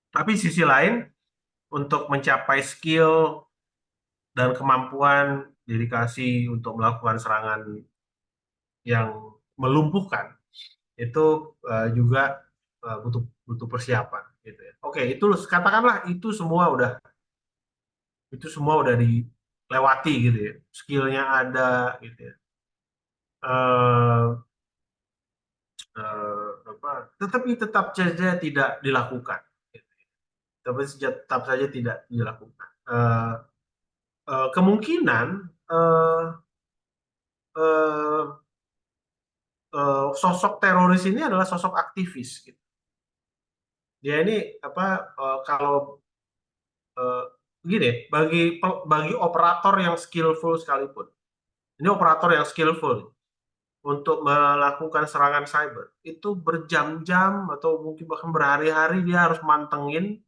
tapi sisi lain untuk mencapai skill dan kemampuan dedikasi untuk melakukan serangan yang melumpuhkan itu juga butuh butuh persiapan gitu ya. Oke, itu katakanlah itu semua udah dilewati gitu ya. Skillnya ada gitu ya. Eh, tetapi tetap saja tidak dilakukan. Gitu. Tapi tetap saja tidak dilakukan. Kemungkinan eh, eh, sosok teroris ini adalah sosok aktivis. Gitu. Dia ini kalau eh, gini, bagi operator yang skillful sekalipun, ini operator yang skillful. untuk melakukan serangan cyber itu berjam-jam atau mungkin bahkan berhari-hari dia harus mantengin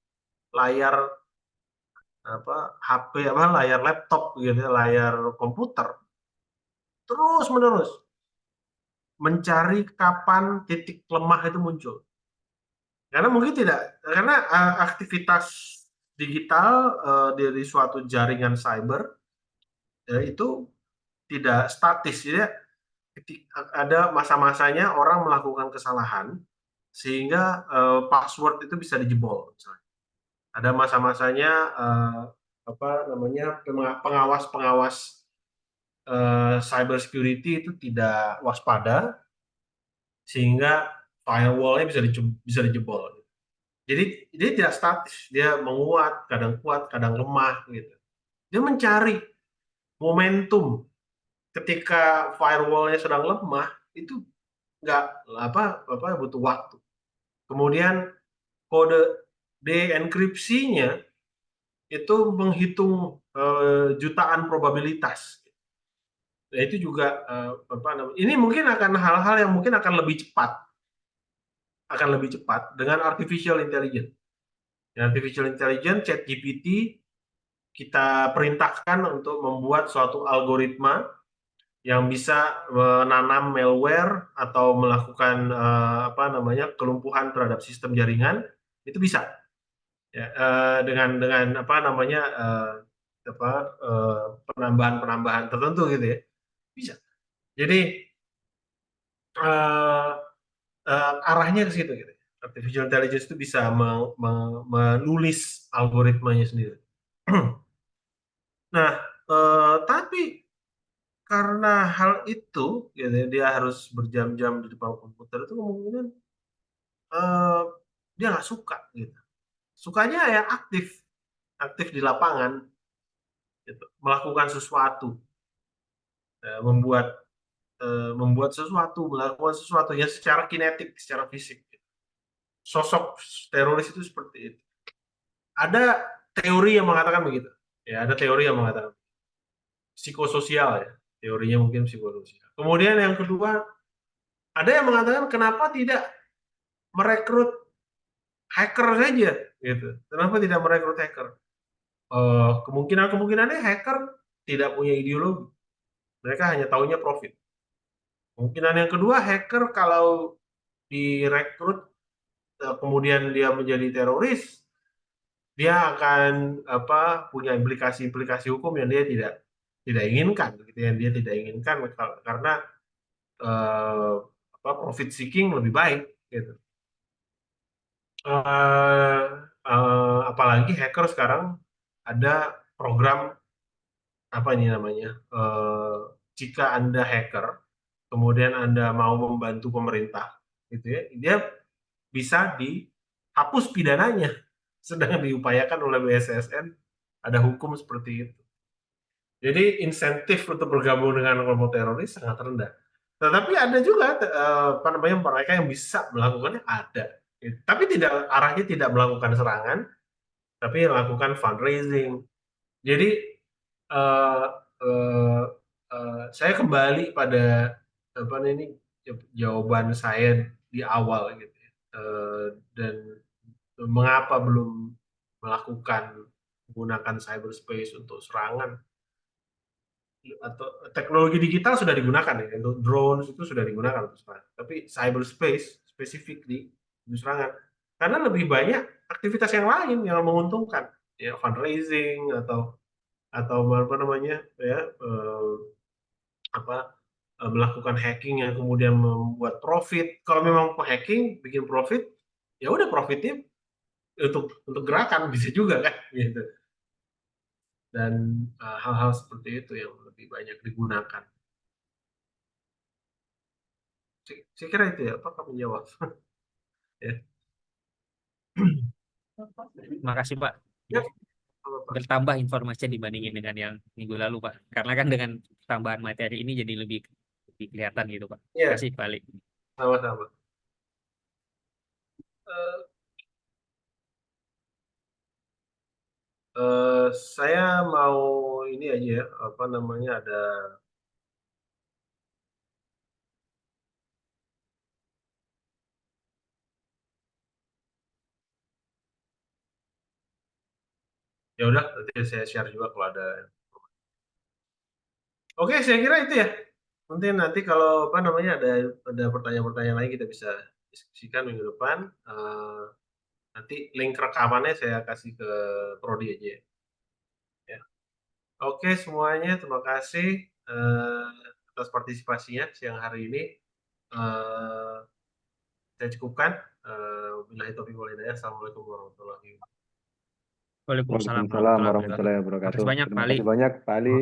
layar apa HP apa layar laptop gitu ya, layar komputer terus menerus mencari kapan titik lemah itu muncul. Karena mungkin tidak karena aktivitas digital dari suatu jaringan cyber itu tidak statis ya. Ada masa-masanya orang melakukan kesalahan sehingga password itu bisa dijebol. Misalnya. Ada masa-masanya apa namanya pengawas-pengawas cyber security itu tidak waspada sehingga firewall-nya bisa dijebol. Jadi dia tidak statis, dia menguat, kadang lemah gitu. Dia mencari momentum ketika firewall-nya sedang lemah itu nggak apa butuh waktu. Kemudian kode de-enkripsinya itu menghitung jutaan probabilitas. Nah, itu juga apa namanya? Ini mungkin akan hal-hal yang mungkin akan lebih cepat dengan artificial intelligence. Artificial intelligence, ChatGPT kita perintahkan untuk membuat suatu algoritma yang bisa menanam malware atau melakukan apa namanya kelumpuhan terhadap sistem jaringan itu bisa ya, dengan apa namanya apa penambahan-penambahan tertentu gitu ya bisa. Jadi uh, arahnya ke situ gitu. Artificial intelligence itu bisa menulis algoritmanya sendiri. Nah, tapi karena hal itu, gitu ya, dia harus berjam-jam di depan komputer itu kemungkinan eh, dia nggak suka gitu. Sukanya ya aktif, aktif di lapangan, gitu. Melakukan sesuatu, membuat membuat sesuatu, melakukan sesuatu yang secara kinetik, secara fisik. Sosok teroris itu seperti itu. Ada teori yang mengatakan begitu. Ya, ada teori yang mengatakan psikososial ya. Teorinya mungkin psikososial. Kemudian yang kedua, ada yang mengatakan kenapa tidak merekrut hacker saja gitu. Kenapa tidak merekrut hacker? Kemungkinannya hacker tidak punya ideologi. Mereka hanya tahunya profit. Kemungkinan yang kedua, hacker kalau direkrut kemudian dia menjadi teroris, dia akan apa punya implikasi-implikasi hukum yang dia tidak inginkan, gitu yang dia tidak inginkan karena eh, apa profit seeking lebih baik, gitu. Eh, Apalagi hacker sekarang ada program apa ini namanya? Jika Anda hacker, kemudian Anda mau membantu pemerintah, gitu ya, dia bisa dihapus pidananya. Sedang diupayakan oleh BSSN ada hukum seperti itu. Jadi insentif untuk bergabung dengan kelompok teroris sangat rendah. Tetapi ada juga apa namanya mereka yang bisa melakukannya ada. Tapi tidak arahnya tidak melakukan serangan, tapi melakukan fundraising. Jadi eh, eh, saya kembali pada apa ini jawaban saya di awal gitu ya. Dan mengapa belum melakukan menggunakan cyberspace untuk serangan atau teknologi digital sudah digunakan ya untuk drones itu sudah digunakan untuk serangan. Tapi cyberspace spesifik di serangan karena lebih banyak aktivitas yang lain yang menguntungkan ya fundraising atau apa namanya ya apa melakukan hacking yang kemudian membuat profit. Kalau memang hacking bikin profit, ya udah profitnya untuk gerakan bisa juga kan gitu. Dan hal-hal seperti itu yang lebih banyak digunakan. Saya kira itu ya, apakah menjawab? Ya. Makasih Pak. Ya, apa-apa. Bertambah informasinya dibandingin dengan yang minggu lalu Pak. Karena kan dengan tambahan materi ini jadi lebih kelihatan gitu Pak. Ya, Kasih balik. sama-sama. Eh, saya mau ini aja ya, apa namanya ada Ya udah, nanti saya share juga kalau ada. Oke, saya kira itu ya. Mungkin nanti kalau apa namanya ada pertanyaan-pertanyaan lain kita bisa diskusikan minggu depan. Nanti link rekamannya saya kasih ke Prodi aja ya. Oke semuanya, terima kasih atas partisipasinya siang hari ini. Eh, saya cukupkan. Billahi taufiq wal hidayah. Assalamualaikum warahmatullahi wabarakatuh. Waalaikumsalam Waalaikumsalam warahmatullahi wabarakatuh. warahmatullahi Makasih wabarakatuh. banyak, Terima Pak Ali. kasih banyak, Pak Ali.